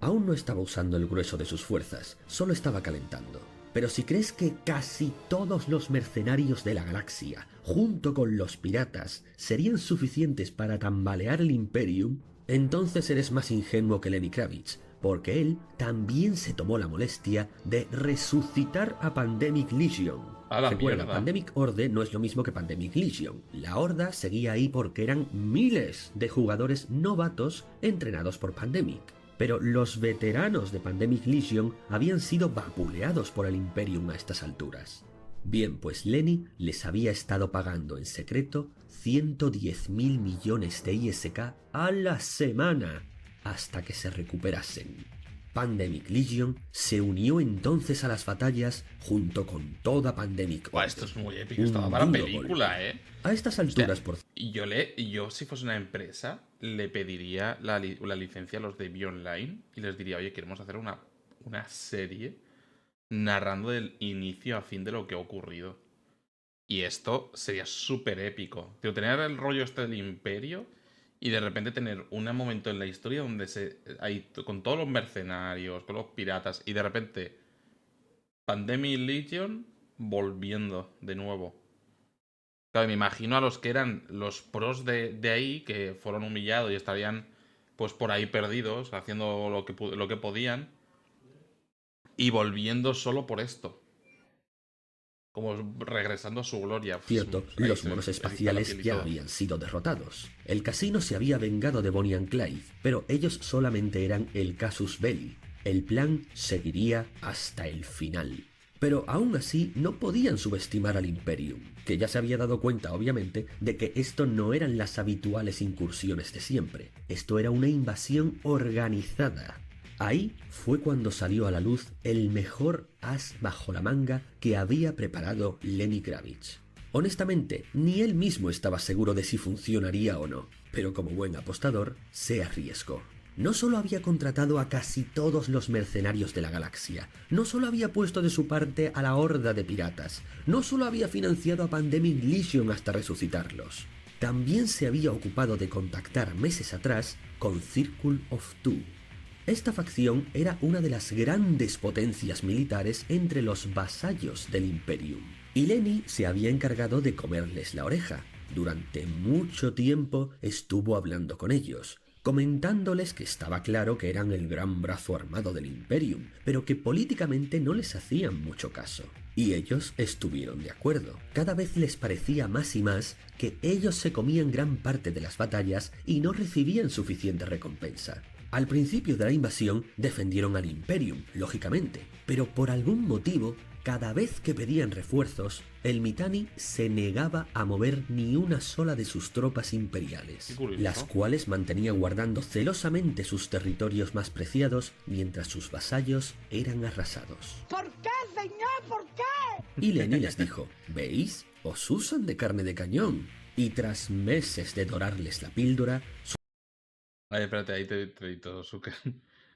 Aún no estaba usando el grueso de sus fuerzas, solo estaba calentando. Pero si crees que casi todos los mercenarios de la galaxia, junto con los piratas, serían suficientes para tambalear el Imperium, entonces eres más ingenuo que Lenny Kravitz, porque él también se tomó la molestia de resucitar a Pandemic Legion. A la Recuerda, mierda. Pandemic Horde no es lo mismo que Pandemic Legion. La Horda seguía ahí porque eran miles de jugadores novatos entrenados por Pandemic. Pero los veteranos de Pandemic Legion habían sido vapuleados por el Imperium a estas alturas. Bien, pues Lenny les había estado pagando en secreto 110.000 millones de ISK a la semana hasta que se recuperasen. Pandemic Legion se unió entonces a las batallas junto con toda Pandemic Buah, Horde. esto es muy épico, Un estaba para duro película, golpe. A estas alturas, por Yo si fuese una empresa, le pediría la licencia a los de Be Online y les diría, oye, queremos hacer una serie narrando del inicio a fin de lo que ha ocurrido. Y esto sería súper épico. Tío, tener el rollo este del Imperio y de repente tener un momento en la historia donde con todos los mercenarios, con los piratas, y de repente Pandemic Legion volviendo de nuevo. Claro, me imagino a los que eran los pros de ahí, que fueron humillados y estarían pues por ahí perdidos, haciendo lo que podían, y volviendo solo por esto. Como regresando a su gloria. cierto, Ahí los se monos me eriza la espaciales piel y ya todo. habían sido derrotados. El casino se había vengado de Bonnie and Clyde, pero ellos solamente eran el casus belli. El plan seguiría hasta el final. Pero aún así no podían subestimar al Imperium, que ya se había dado cuenta, obviamente, de que esto no eran las habituales incursiones de siempre. Esto era una invasión organizada. Ahí fue cuando salió a la luz el mejor as bajo la manga que había preparado Lenny Kravitz. Honestamente, ni él mismo estaba seguro de si funcionaría o no, pero como buen apostador, se arriesgó. No solo había contratado a casi todos los mercenarios de la galaxia, no solo había puesto de su parte a la horda de piratas, no solo había financiado a Pandemic Legion hasta resucitarlos, también se había ocupado de contactar meses atrás con Circle of Two. Esta facción era una de las grandes potencias militares entre los vasallos del Imperium, y Lenny se había encargado de comerles la oreja. Durante mucho tiempo estuvo hablando con ellos, comentándoles que estaba claro que eran el gran brazo armado del Imperium, pero que políticamente no les hacían mucho caso. Y ellos estuvieron de acuerdo. Cada vez les parecía más y más que ellos se comían gran parte de las batallas y no recibían suficiente recompensa. Al principio de la invasión defendieron al Imperium, lógicamente, pero por algún motivo, cada vez que pedían refuerzos, el Mittani se negaba a mover ni una sola de sus tropas imperiales, Qué curioso. las cuales mantenía guardando celosamente sus territorios más preciados mientras sus vasallos eran arrasados. ¿Por qué, señor? ¿Por qué? Y Lenny les dijo, ¿veis? Os usan de carne de cañón. Y tras meses de dorarles la píldora, Ay, espérate, ahí te edito, Zucker.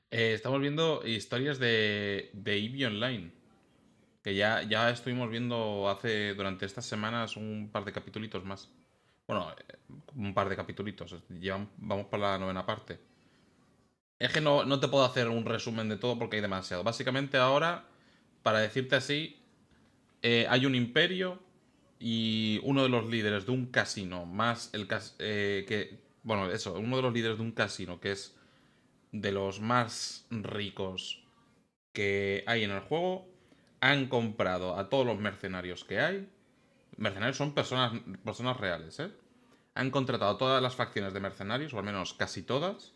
Estamos viendo historias de EVE Online. Que ya estuvimos viendo durante estas semanas un par de capitulitos más. Bueno, un par de capitulitos. Vamos para la 9ª parte. Es que no te puedo hacer un resumen de todo porque hay demasiado. Básicamente ahora, para decirte así, hay un imperio y uno de los líderes de un casino, más uno de los líderes de un casino que es de los más ricos que hay en el juego, han comprado a todos los mercenarios que hay. Mercenarios son personas reales, ¿eh? Han contratado a todas las facciones de mercenarios, o al menos casi todas.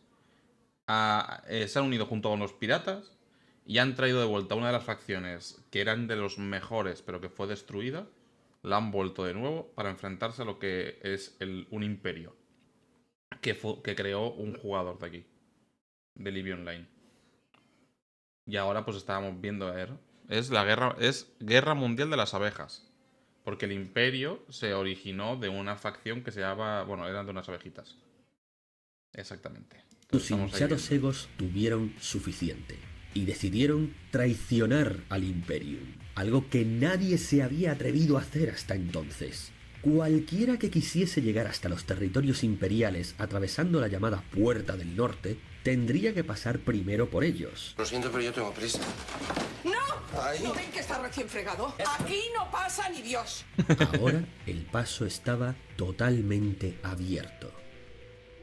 Se han unido junto con los piratas y han traído de vuelta una de las facciones que eran de los mejores, pero que fue destruida. La han vuelto de nuevo para enfrentarse a lo que es un imperio que creó un jugador de aquí, de Libby Online. Y ahora pues estábamos viendo a ver. Es Guerra Mundial de las Abejas. Porque el imperio se originó de una facción que se llamaba... Bueno, eran de unas abejitas. Exactamente. Sus Estamos ahí hinchados viendo. egos tuvieron suficiente y decidieron traicionar al Imperium, algo que nadie se había atrevido a hacer hasta entonces. Cualquiera que quisiese llegar hasta los territorios imperiales atravesando la llamada Puerta del Norte, tendría que pasar primero por ellos. Lo siento, pero yo tengo prisa. ¡No! Ay. ¿No ven que está recién fregado? Aquí no pasa ni Dios. Ahora el paso estaba totalmente abierto.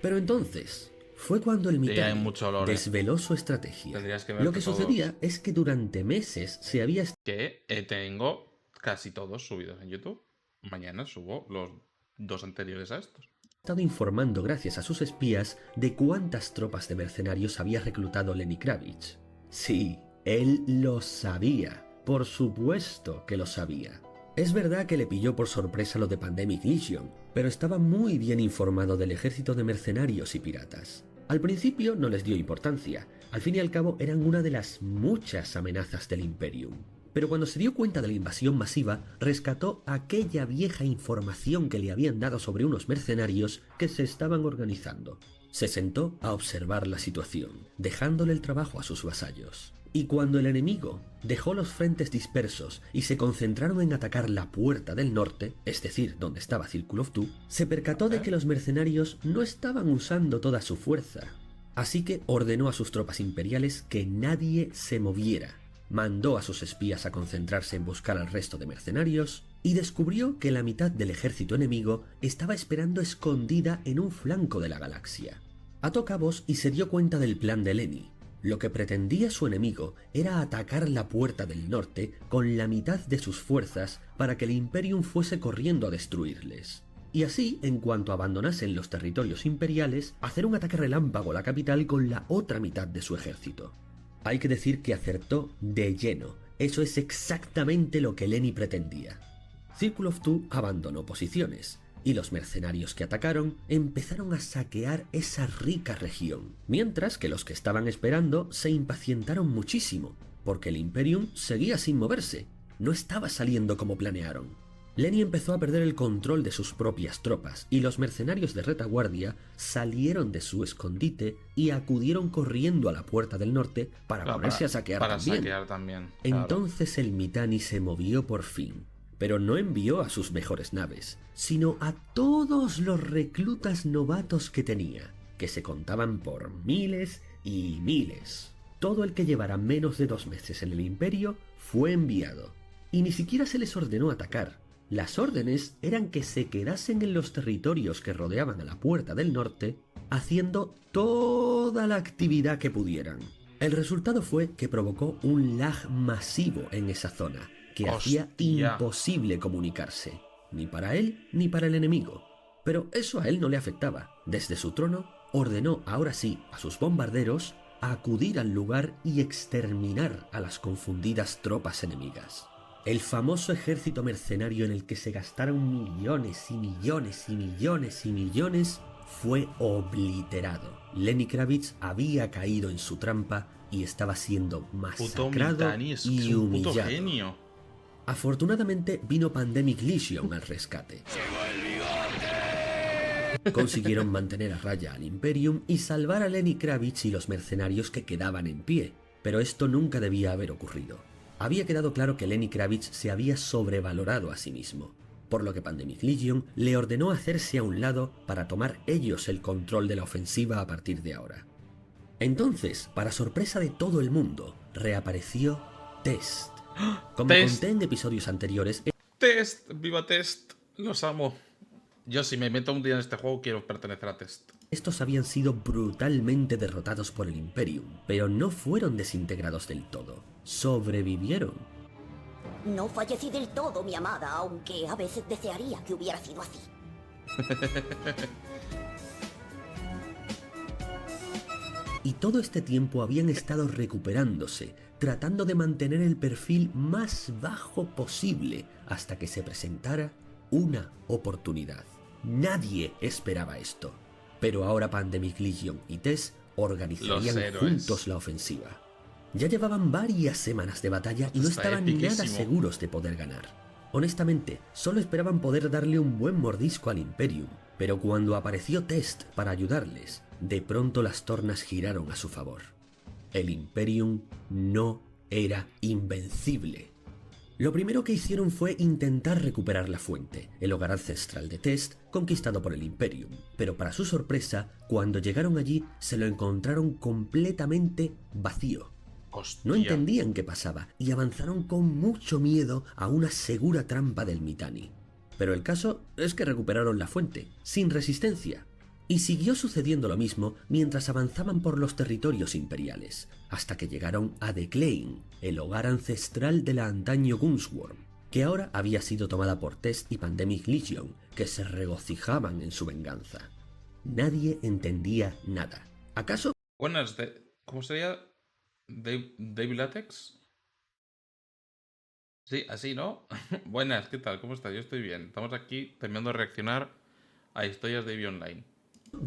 Pero entonces fue cuando el hay Mitanni mucho olor, desveló su estrategia. Tendrías que ver Lo que todos. sucedía es que durante meses se había Que tengo casi todos subidos en YouTube. Mañana subo los 2 anteriores a estos. estado informando gracias a sus espías de cuántas tropas de mercenarios había reclutado Lenny Kravitz. Sí, él lo sabía. Por supuesto que lo sabía. Es verdad que le pilló por sorpresa lo de Pandemic Legion, pero estaba muy bien informado del ejército de mercenarios y piratas. Al principio no les dio importancia, al fin y al cabo eran una de las muchas amenazas del Imperium. Pero cuando se dio cuenta de la invasión masiva, rescató aquella vieja información que le habían dado sobre unos mercenarios que se estaban organizando. Se sentó a observar la situación, dejándole el trabajo a sus vasallos. Y cuando el enemigo dejó los frentes dispersos y se concentraron en atacar la Puerta del Norte, es decir, donde estaba Circle of Two, se percató de que los mercenarios no estaban usando toda su fuerza. Así que ordenó a sus tropas imperiales que nadie se moviera. Mandó a sus espías a concentrarse en buscar al resto de mercenarios y descubrió que la mitad del ejército enemigo estaba esperando escondida en un flanco de la galaxia. Ató cabos y se dio cuenta del plan de Lenny. Lo que pretendía su enemigo era atacar la Puerta del Norte con la mitad de sus fuerzas para que el Imperium fuese corriendo a destruirles. Y así, en cuanto abandonasen los territorios imperiales, hacer un ataque relámpago a la capital con la otra mitad de su ejército. Hay que decir que acertó de lleno. Eso es exactamente lo que Lenny pretendía. Circle of Two abandonó posiciones, y los mercenarios que atacaron empezaron a saquear esa rica región, mientras que los que estaban esperando se impacientaron muchísimo, porque el Imperium seguía sin moverse, no estaba saliendo como planearon. Lenny empezó a perder el control de sus propias tropas y los mercenarios de retaguardia salieron de su escondite y acudieron corriendo a la Puerta del Norte para ponerse a saquear también. Claro. Entonces el Mitanni se movió por fin, pero no envió a sus mejores naves, sino a todos los reclutas novatos que tenía, que se contaban por miles y miles. Todo el que llevara menos de 2 meses en el Imperio fue enviado, y ni siquiera se les ordenó atacar. Las órdenes eran que se quedasen en los territorios que rodeaban a la Puerta del Norte, haciendo toda la actividad que pudieran. El resultado fue que provocó un lag masivo en esa zona, que hacía imposible comunicarse, ni para él ni para el enemigo. Pero eso a él no le afectaba. Desde su trono, ordenó ahora sí a sus bombarderos a acudir al lugar y exterminar a las confundidas tropas enemigas. El famoso ejército mercenario en el que se gastaron millones y millones y millones y millones fue obliterado. Lenny Kravitz había caído en su trampa y estaba siendo masacrado y humillado. Puto genio. Afortunadamente vino Pandemic Legion al rescate. Consiguieron mantener a raya al Imperium y salvar a Lenny Kravitz y los mercenarios que quedaban en pie, pero esto nunca debía haber ocurrido. Había quedado claro que Lenny Kravitz se había sobrevalorado a sí mismo, por lo que Pandemic Legion le ordenó hacerse a un lado para tomar ellos el control de la ofensiva a partir de ahora. Entonces, para sorpresa de todo el mundo, reapareció Test. Como conté en episodios anteriores, Test, viva Test, los amo. Yo si me meto un día en este juego quiero pertenecer a Test. estos habían sido brutalmente derrotados por el Imperium, pero no fueron desintegrados del todo, sobrevivieron. No fallecí del todo, mi amada, aunque a veces desearía que hubiera sido así. Y todo este tiempo habían estado recuperándose, tratando de mantener el perfil más bajo posible hasta que se presentara una oportunidad. Nadie esperaba esto, pero ahora Pandemic Legion y TES organizarían juntos la ofensiva. Ya llevaban varias semanas de batalla y no estaban nada seguros de poder ganar. Honestamente, solo esperaban poder darle un buen mordisco al Imperium, pero cuando apareció Test para ayudarles, de pronto las tornas giraron a su favor. El Imperium no era invencible. Lo primero que hicieron fue intentar recuperar la fuente, el hogar ancestral de Test, conquistado por el Imperium, pero para su sorpresa, cuando llegaron allí se lo encontraron completamente vacío. Hostia. No entendían qué pasaba y avanzaron con mucho miedo a una segura trampa del Mittani. Pero el caso es que recuperaron la fuente, sin resistencia. Y siguió sucediendo lo mismo mientras avanzaban por los territorios imperiales, hasta que llegaron a The Claim, el hogar ancestral de la antaño Gunsworm, que ahora había sido tomada por Test y Pandemic Legion, que se regocijaban en su venganza. Nadie entendía nada. ¿Acaso? Buenas, ¿cómo sería? ¿Dave Latex? Sí, así, ¿no? Buenas, ¿qué tal? ¿Cómo estás? Yo estoy bien. Estamos aquí terminando de reaccionar a historias de EVE Online.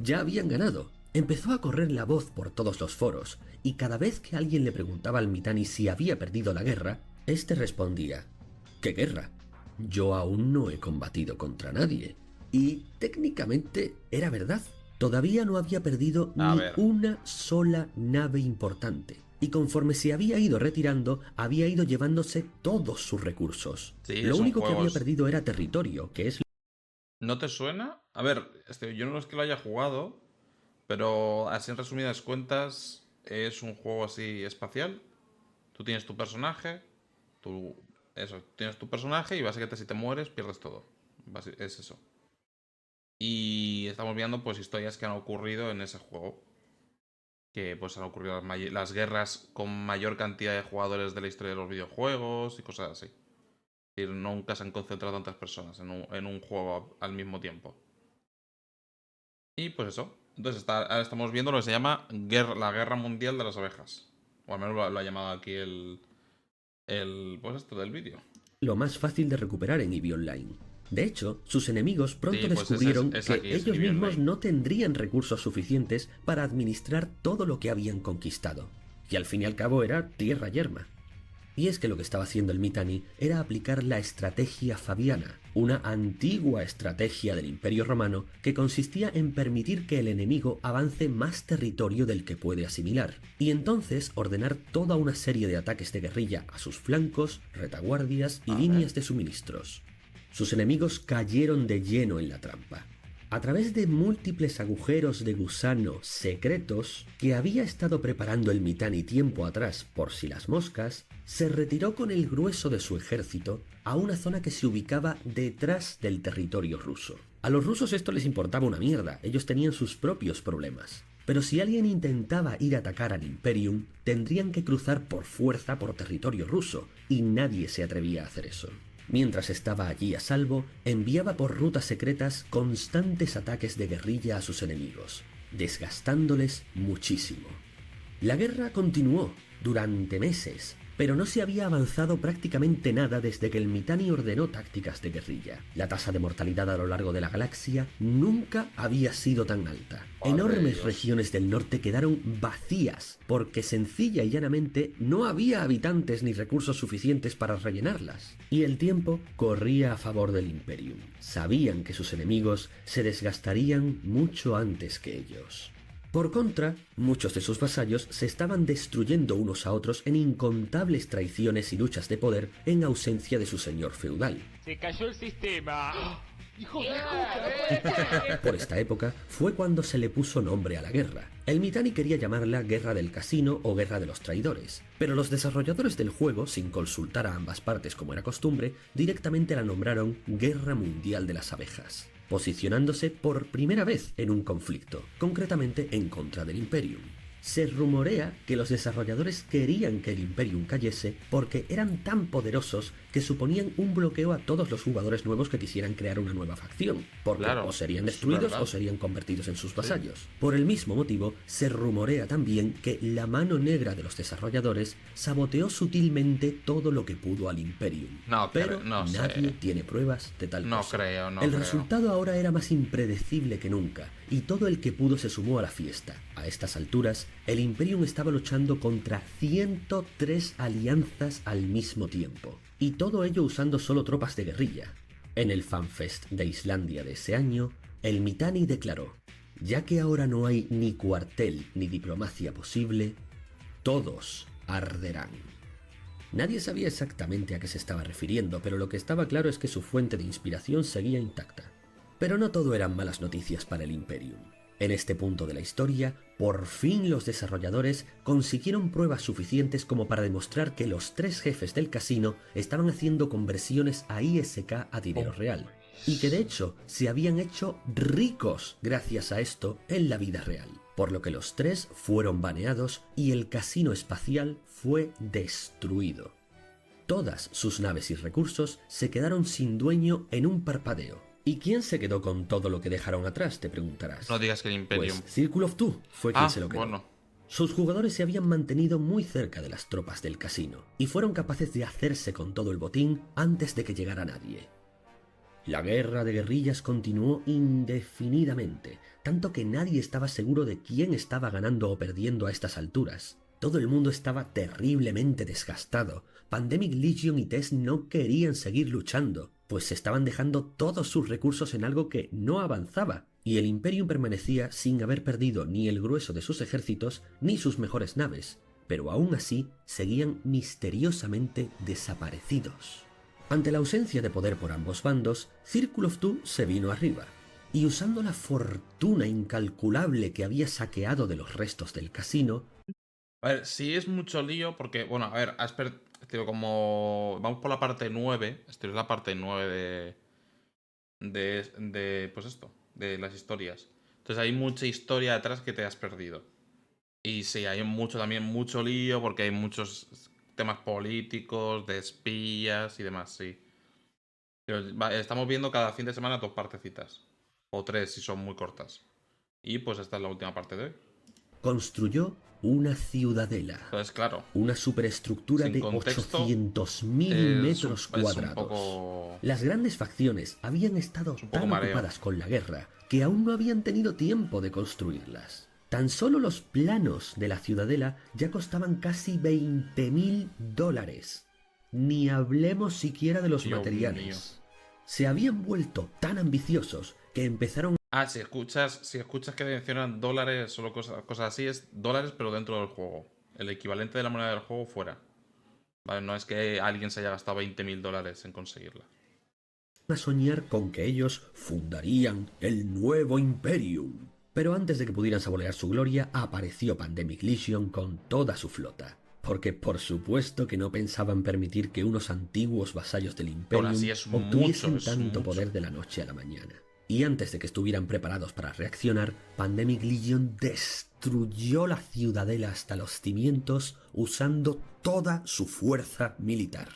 Ya habían ganado. Empezó a correr la voz por todos los foros, y cada vez que alguien le preguntaba al Mittani si había perdido la guerra, este respondía: ¿qué guerra? Yo aún no he combatido contra nadie. Y técnicamente era verdad. Todavía no había perdido ni una sola nave importante. Y conforme se había ido retirando, había ido llevándose todos sus recursos. Sí, lo único que había perdido era territorio, que es... ¿No te suena? A ver, yo no es que lo haya jugado, pero así en resumidas cuentas, es un juego así espacial. Tú tienes tu personaje, tienes tu personaje y básicamente si te mueres pierdes todo. Es eso. Y estamos viendo pues historias que han ocurrido en ese juego. Que pues han ocurrido las guerras con mayor cantidad de jugadores de la historia de los videojuegos y cosas así. Es decir, nunca se han concentrado tantas personas en un juego al mismo tiempo. Y pues eso. Entonces ahora estamos viendo lo que se llama la Guerra Mundial de las Abejas. O al menos lo ha llamado aquí pues esto del vídeo. Lo más fácil de recuperar en EVE Online. De hecho, sus enemigos pronto descubrieron que ellos mismos no tendrían recursos suficientes para administrar todo lo que habían conquistado. Y al fin y al cabo era tierra yerma. Y es que lo que estaba haciendo el Mittani era aplicar la estrategia fabiana, una antigua estrategia del Imperio Romano que consistía en permitir que el enemigo avance más territorio del que puede asimilar, y entonces ordenar toda una serie de ataques de guerrilla a sus flancos, retaguardias y líneas de suministros. Sus enemigos cayeron de lleno en la trampa. A través de múltiples agujeros de gusano secretos que había estado preparando el Mittani tiempo atrás por si las moscas, se retiró con el grueso de su ejército a una zona que se ubicaba detrás del territorio ruso. A los rusos esto les importaba una mierda, ellos tenían sus propios problemas. Pero si alguien intentaba ir a atacar al Imperium, tendrían que cruzar por fuerza por territorio ruso, y nadie se atrevía a hacer eso. Mientras estaba allí a salvo, enviaba por rutas secretas constantes ataques de guerrilla a sus enemigos, desgastándoles muchísimo. La guerra continuó durante meses, pero no se había avanzado prácticamente nada desde que el Mittani ordenó tácticas de guerrilla. La tasa de mortalidad a lo largo de la galaxia nunca había sido tan alta. Enormes regiones del norte quedaron vacías, porque sencilla y llanamente no había habitantes ni recursos suficientes para rellenarlas. Y el tiempo corría a favor del Imperium. Sabían que sus enemigos se desgastarían mucho antes que ellos. Por contra, muchos de sus vasallos se estaban destruyendo unos a otros en incontables traiciones y luchas de poder en ausencia de su señor feudal. ¡Se cayó el sistema! Por esta época fue cuando se le puso nombre a la guerra. El Mittani quería llamarla Guerra del Casino o Guerra de los Traidores, pero los desarrolladores del juego, sin consultar a ambas partes como era costumbre, directamente la nombraron Guerra Mundial de las Abejas, posicionándose por primera vez en un conflicto, concretamente en contra del Imperium. Se rumorea que los desarrolladores querían que el Imperium cayese porque eran tan poderosos que suponían un bloqueo a todos los jugadores nuevos que quisieran crear una nueva facción, porque Claro, o serían es destruidos verdad. o serían convertidos en sus vasallos. Por el mismo motivo, se rumorea también que la mano negra de los desarrolladores saboteó sutilmente todo lo que pudo al Imperium. No pero no sé. nadie tiene pruebas de tal No cosa. creo, no El creo. resultado ahora era más impredecible que nunca, y todo el que pudo se sumó a la fiesta. A estas alturas, el Imperium estaba luchando contra 103 alianzas al mismo tiempo, y todo ello usando solo tropas de guerrilla. En el FanFest de Islandia de ese año, el Mitanni declaró: ya que ahora no hay ni cuartel ni diplomacia posible, todos arderán. Nadie sabía exactamente a qué se estaba refiriendo, pero lo que estaba claro es que su fuente de inspiración seguía intacta. Pero no todo eran malas noticias para el Imperium. En este punto de la historia, por fin los desarrolladores consiguieron pruebas suficientes como para demostrar que los 3 jefes del casino estaban haciendo conversiones a ISK a dinero real, y que de hecho se habían hecho ricos gracias a esto en la vida real, por lo que los 3 fueron baneados y el casino espacial fue destruido. Todas sus naves y recursos se quedaron sin dueño en un parpadeo. ¿Y quién se quedó con todo lo que dejaron atrás?, te preguntarás. No digas que el Imperium. Pues Circle of Two fue quien se lo quedó. Bueno. Sus jugadores se habían mantenido muy cerca de las tropas del casino y fueron capaces de hacerse con todo el botín antes de que llegara nadie. La guerra de guerrillas continuó indefinidamente, tanto que nadie estaba seguro de quién estaba ganando o perdiendo a estas alturas. Todo el mundo estaba terriblemente desgastado. Pandemic Legion y Test no querían seguir luchando, pues se estaban dejando todos sus recursos en algo que no avanzaba, y el Imperium permanecía sin haber perdido ni el grueso de sus ejércitos ni sus mejores naves, pero aún así seguían misteriosamente desaparecidos. Ante la ausencia de poder por ambos bandos, Circle of Two se vino arriba, y usando la fortuna incalculable que había saqueado de los restos del casino. A ver, sí es mucho lío porque, bueno, a ver, tío, como vamos por la parte 9, esta es la parte 9 pues esto, de las historias. Entonces hay mucha historia detrás que te has perdido. Y sí, hay mucho lío porque hay muchos temas políticos, de espías y demás, sí. Pero estamos viendo cada fin de semana 2 partecitas. O 3 si son muy cortas. Y pues esta es la última parte de hoy. Construyó una ciudadela. Entonces, claro. Una superestructura Sin de contexto, 800.000 metros es cuadrados. un poco... Las grandes facciones habían estado un poco tan mareo. ocupadas con la guerra que aún no habían tenido tiempo de construirlas. Tan solo los planos de la ciudadela ya costaban casi $20.000. Ni hablemos siquiera de los Dios materiales. mío. Se habían vuelto tan ambiciosos que empezaron Si escuchas que mencionan dólares, solo cosas así, es dólares pero dentro del juego. El equivalente de la moneda del juego fuera. Vale, no es que alguien se haya gastado $20.000 en conseguirla. a soñar con que ellos fundarían el nuevo Imperium. Pero antes de que pudieran saborear su gloria, apareció Pandemic Legion con toda su flota. Porque por supuesto que no pensaban permitir que unos antiguos vasallos del Imperium Aún así es obtuviesen mucho, es tanto mucho. poder de la noche a la mañana. Y antes de que estuvieran preparados para reaccionar, Pandemic Legion destruyó la ciudadela hasta los cimientos usando toda su fuerza militar.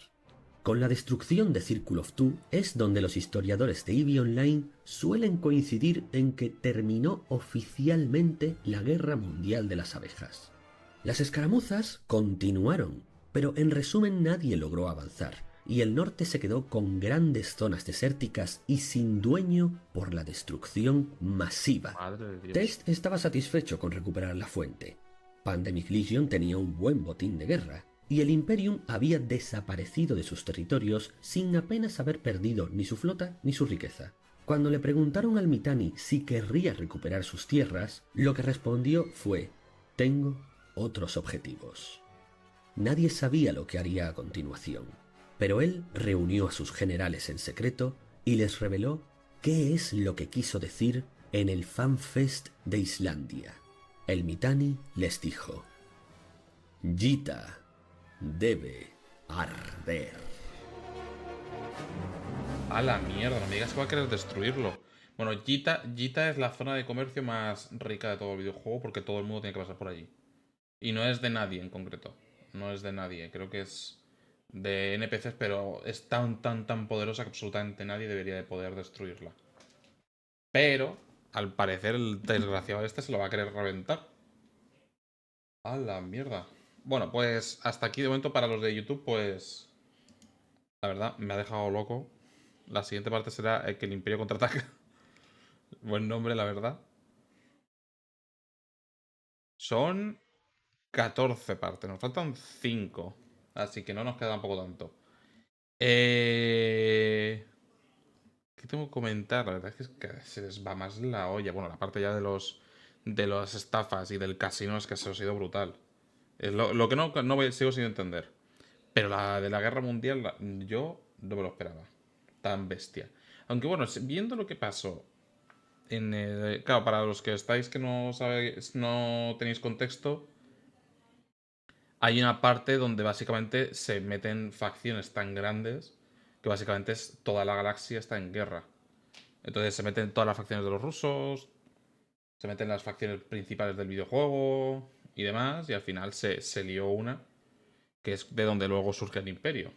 Con la destrucción de Circle of Two es donde los historiadores de EVE Online suelen coincidir en que terminó oficialmente la Guerra Mundial de las Abejas. Las escaramuzas continuaron, pero en resumen nadie logró avanzar, y el norte se quedó con grandes zonas desérticas y sin dueño por la destrucción masiva. Madre de Dios. Test estaba satisfecho con recuperar la fuente. Pandemic Legion tenía un buen botín de guerra, y el Imperium había desaparecido de sus territorios sin apenas haber perdido ni su flota ni su riqueza. Cuando le preguntaron al Mitanni si querría recuperar sus tierras, lo que respondió fue: tengo otros objetivos. Nadie sabía lo que haría a continuación, pero él reunió a sus generales en secreto y les reveló qué es lo que quiso decir en el FanFest de Islandia. El Mitanni les dijo: Jita debe arder. A la mierda, no me digas que va a querer destruirlo. Bueno, Jita es la zona de comercio más rica de todo el videojuego porque todo el mundo tiene que pasar por allí. Y no es de nadie en concreto. No es de nadie. Creo que es de NPCs, pero es tan poderosa que absolutamente nadie debería de poder destruirla. Pero, al parecer, el desgraciado este se lo va a querer reventar. A la mierda. Bueno, pues hasta aquí de momento para los de YouTube, pues... La verdad, me ha dejado loco. La siguiente parte será que el Imperio contraataca. Buen nombre, la verdad. Son 14 partes, nos faltan 5. Así que no nos queda tampoco tanto. ¿Qué tengo que comentar? La verdad es que se les va más la olla. Bueno, la parte ya de las estafas y del casino es que se os ha ido brutal. Es lo que sigo sin entender. Pero la de la guerra mundial, yo no me lo esperaba. Tan bestia. Aunque bueno, viendo lo que pasó claro, para los que estáis que no sabéis, no tenéis contexto, hay una parte donde básicamente se meten facciones tan grandes que básicamente toda la galaxia está en guerra. Entonces se meten todas las facciones de los rusos, se meten las facciones principales del videojuego y demás, y al final se lió una, que es de donde luego surge el imperio.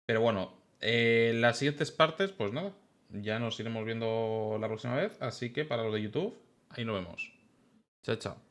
Pero bueno, las siguientes partes, pues nada, ya nos iremos viendo la próxima vez, así que para los de YouTube, ahí nos vemos. Chao, chao.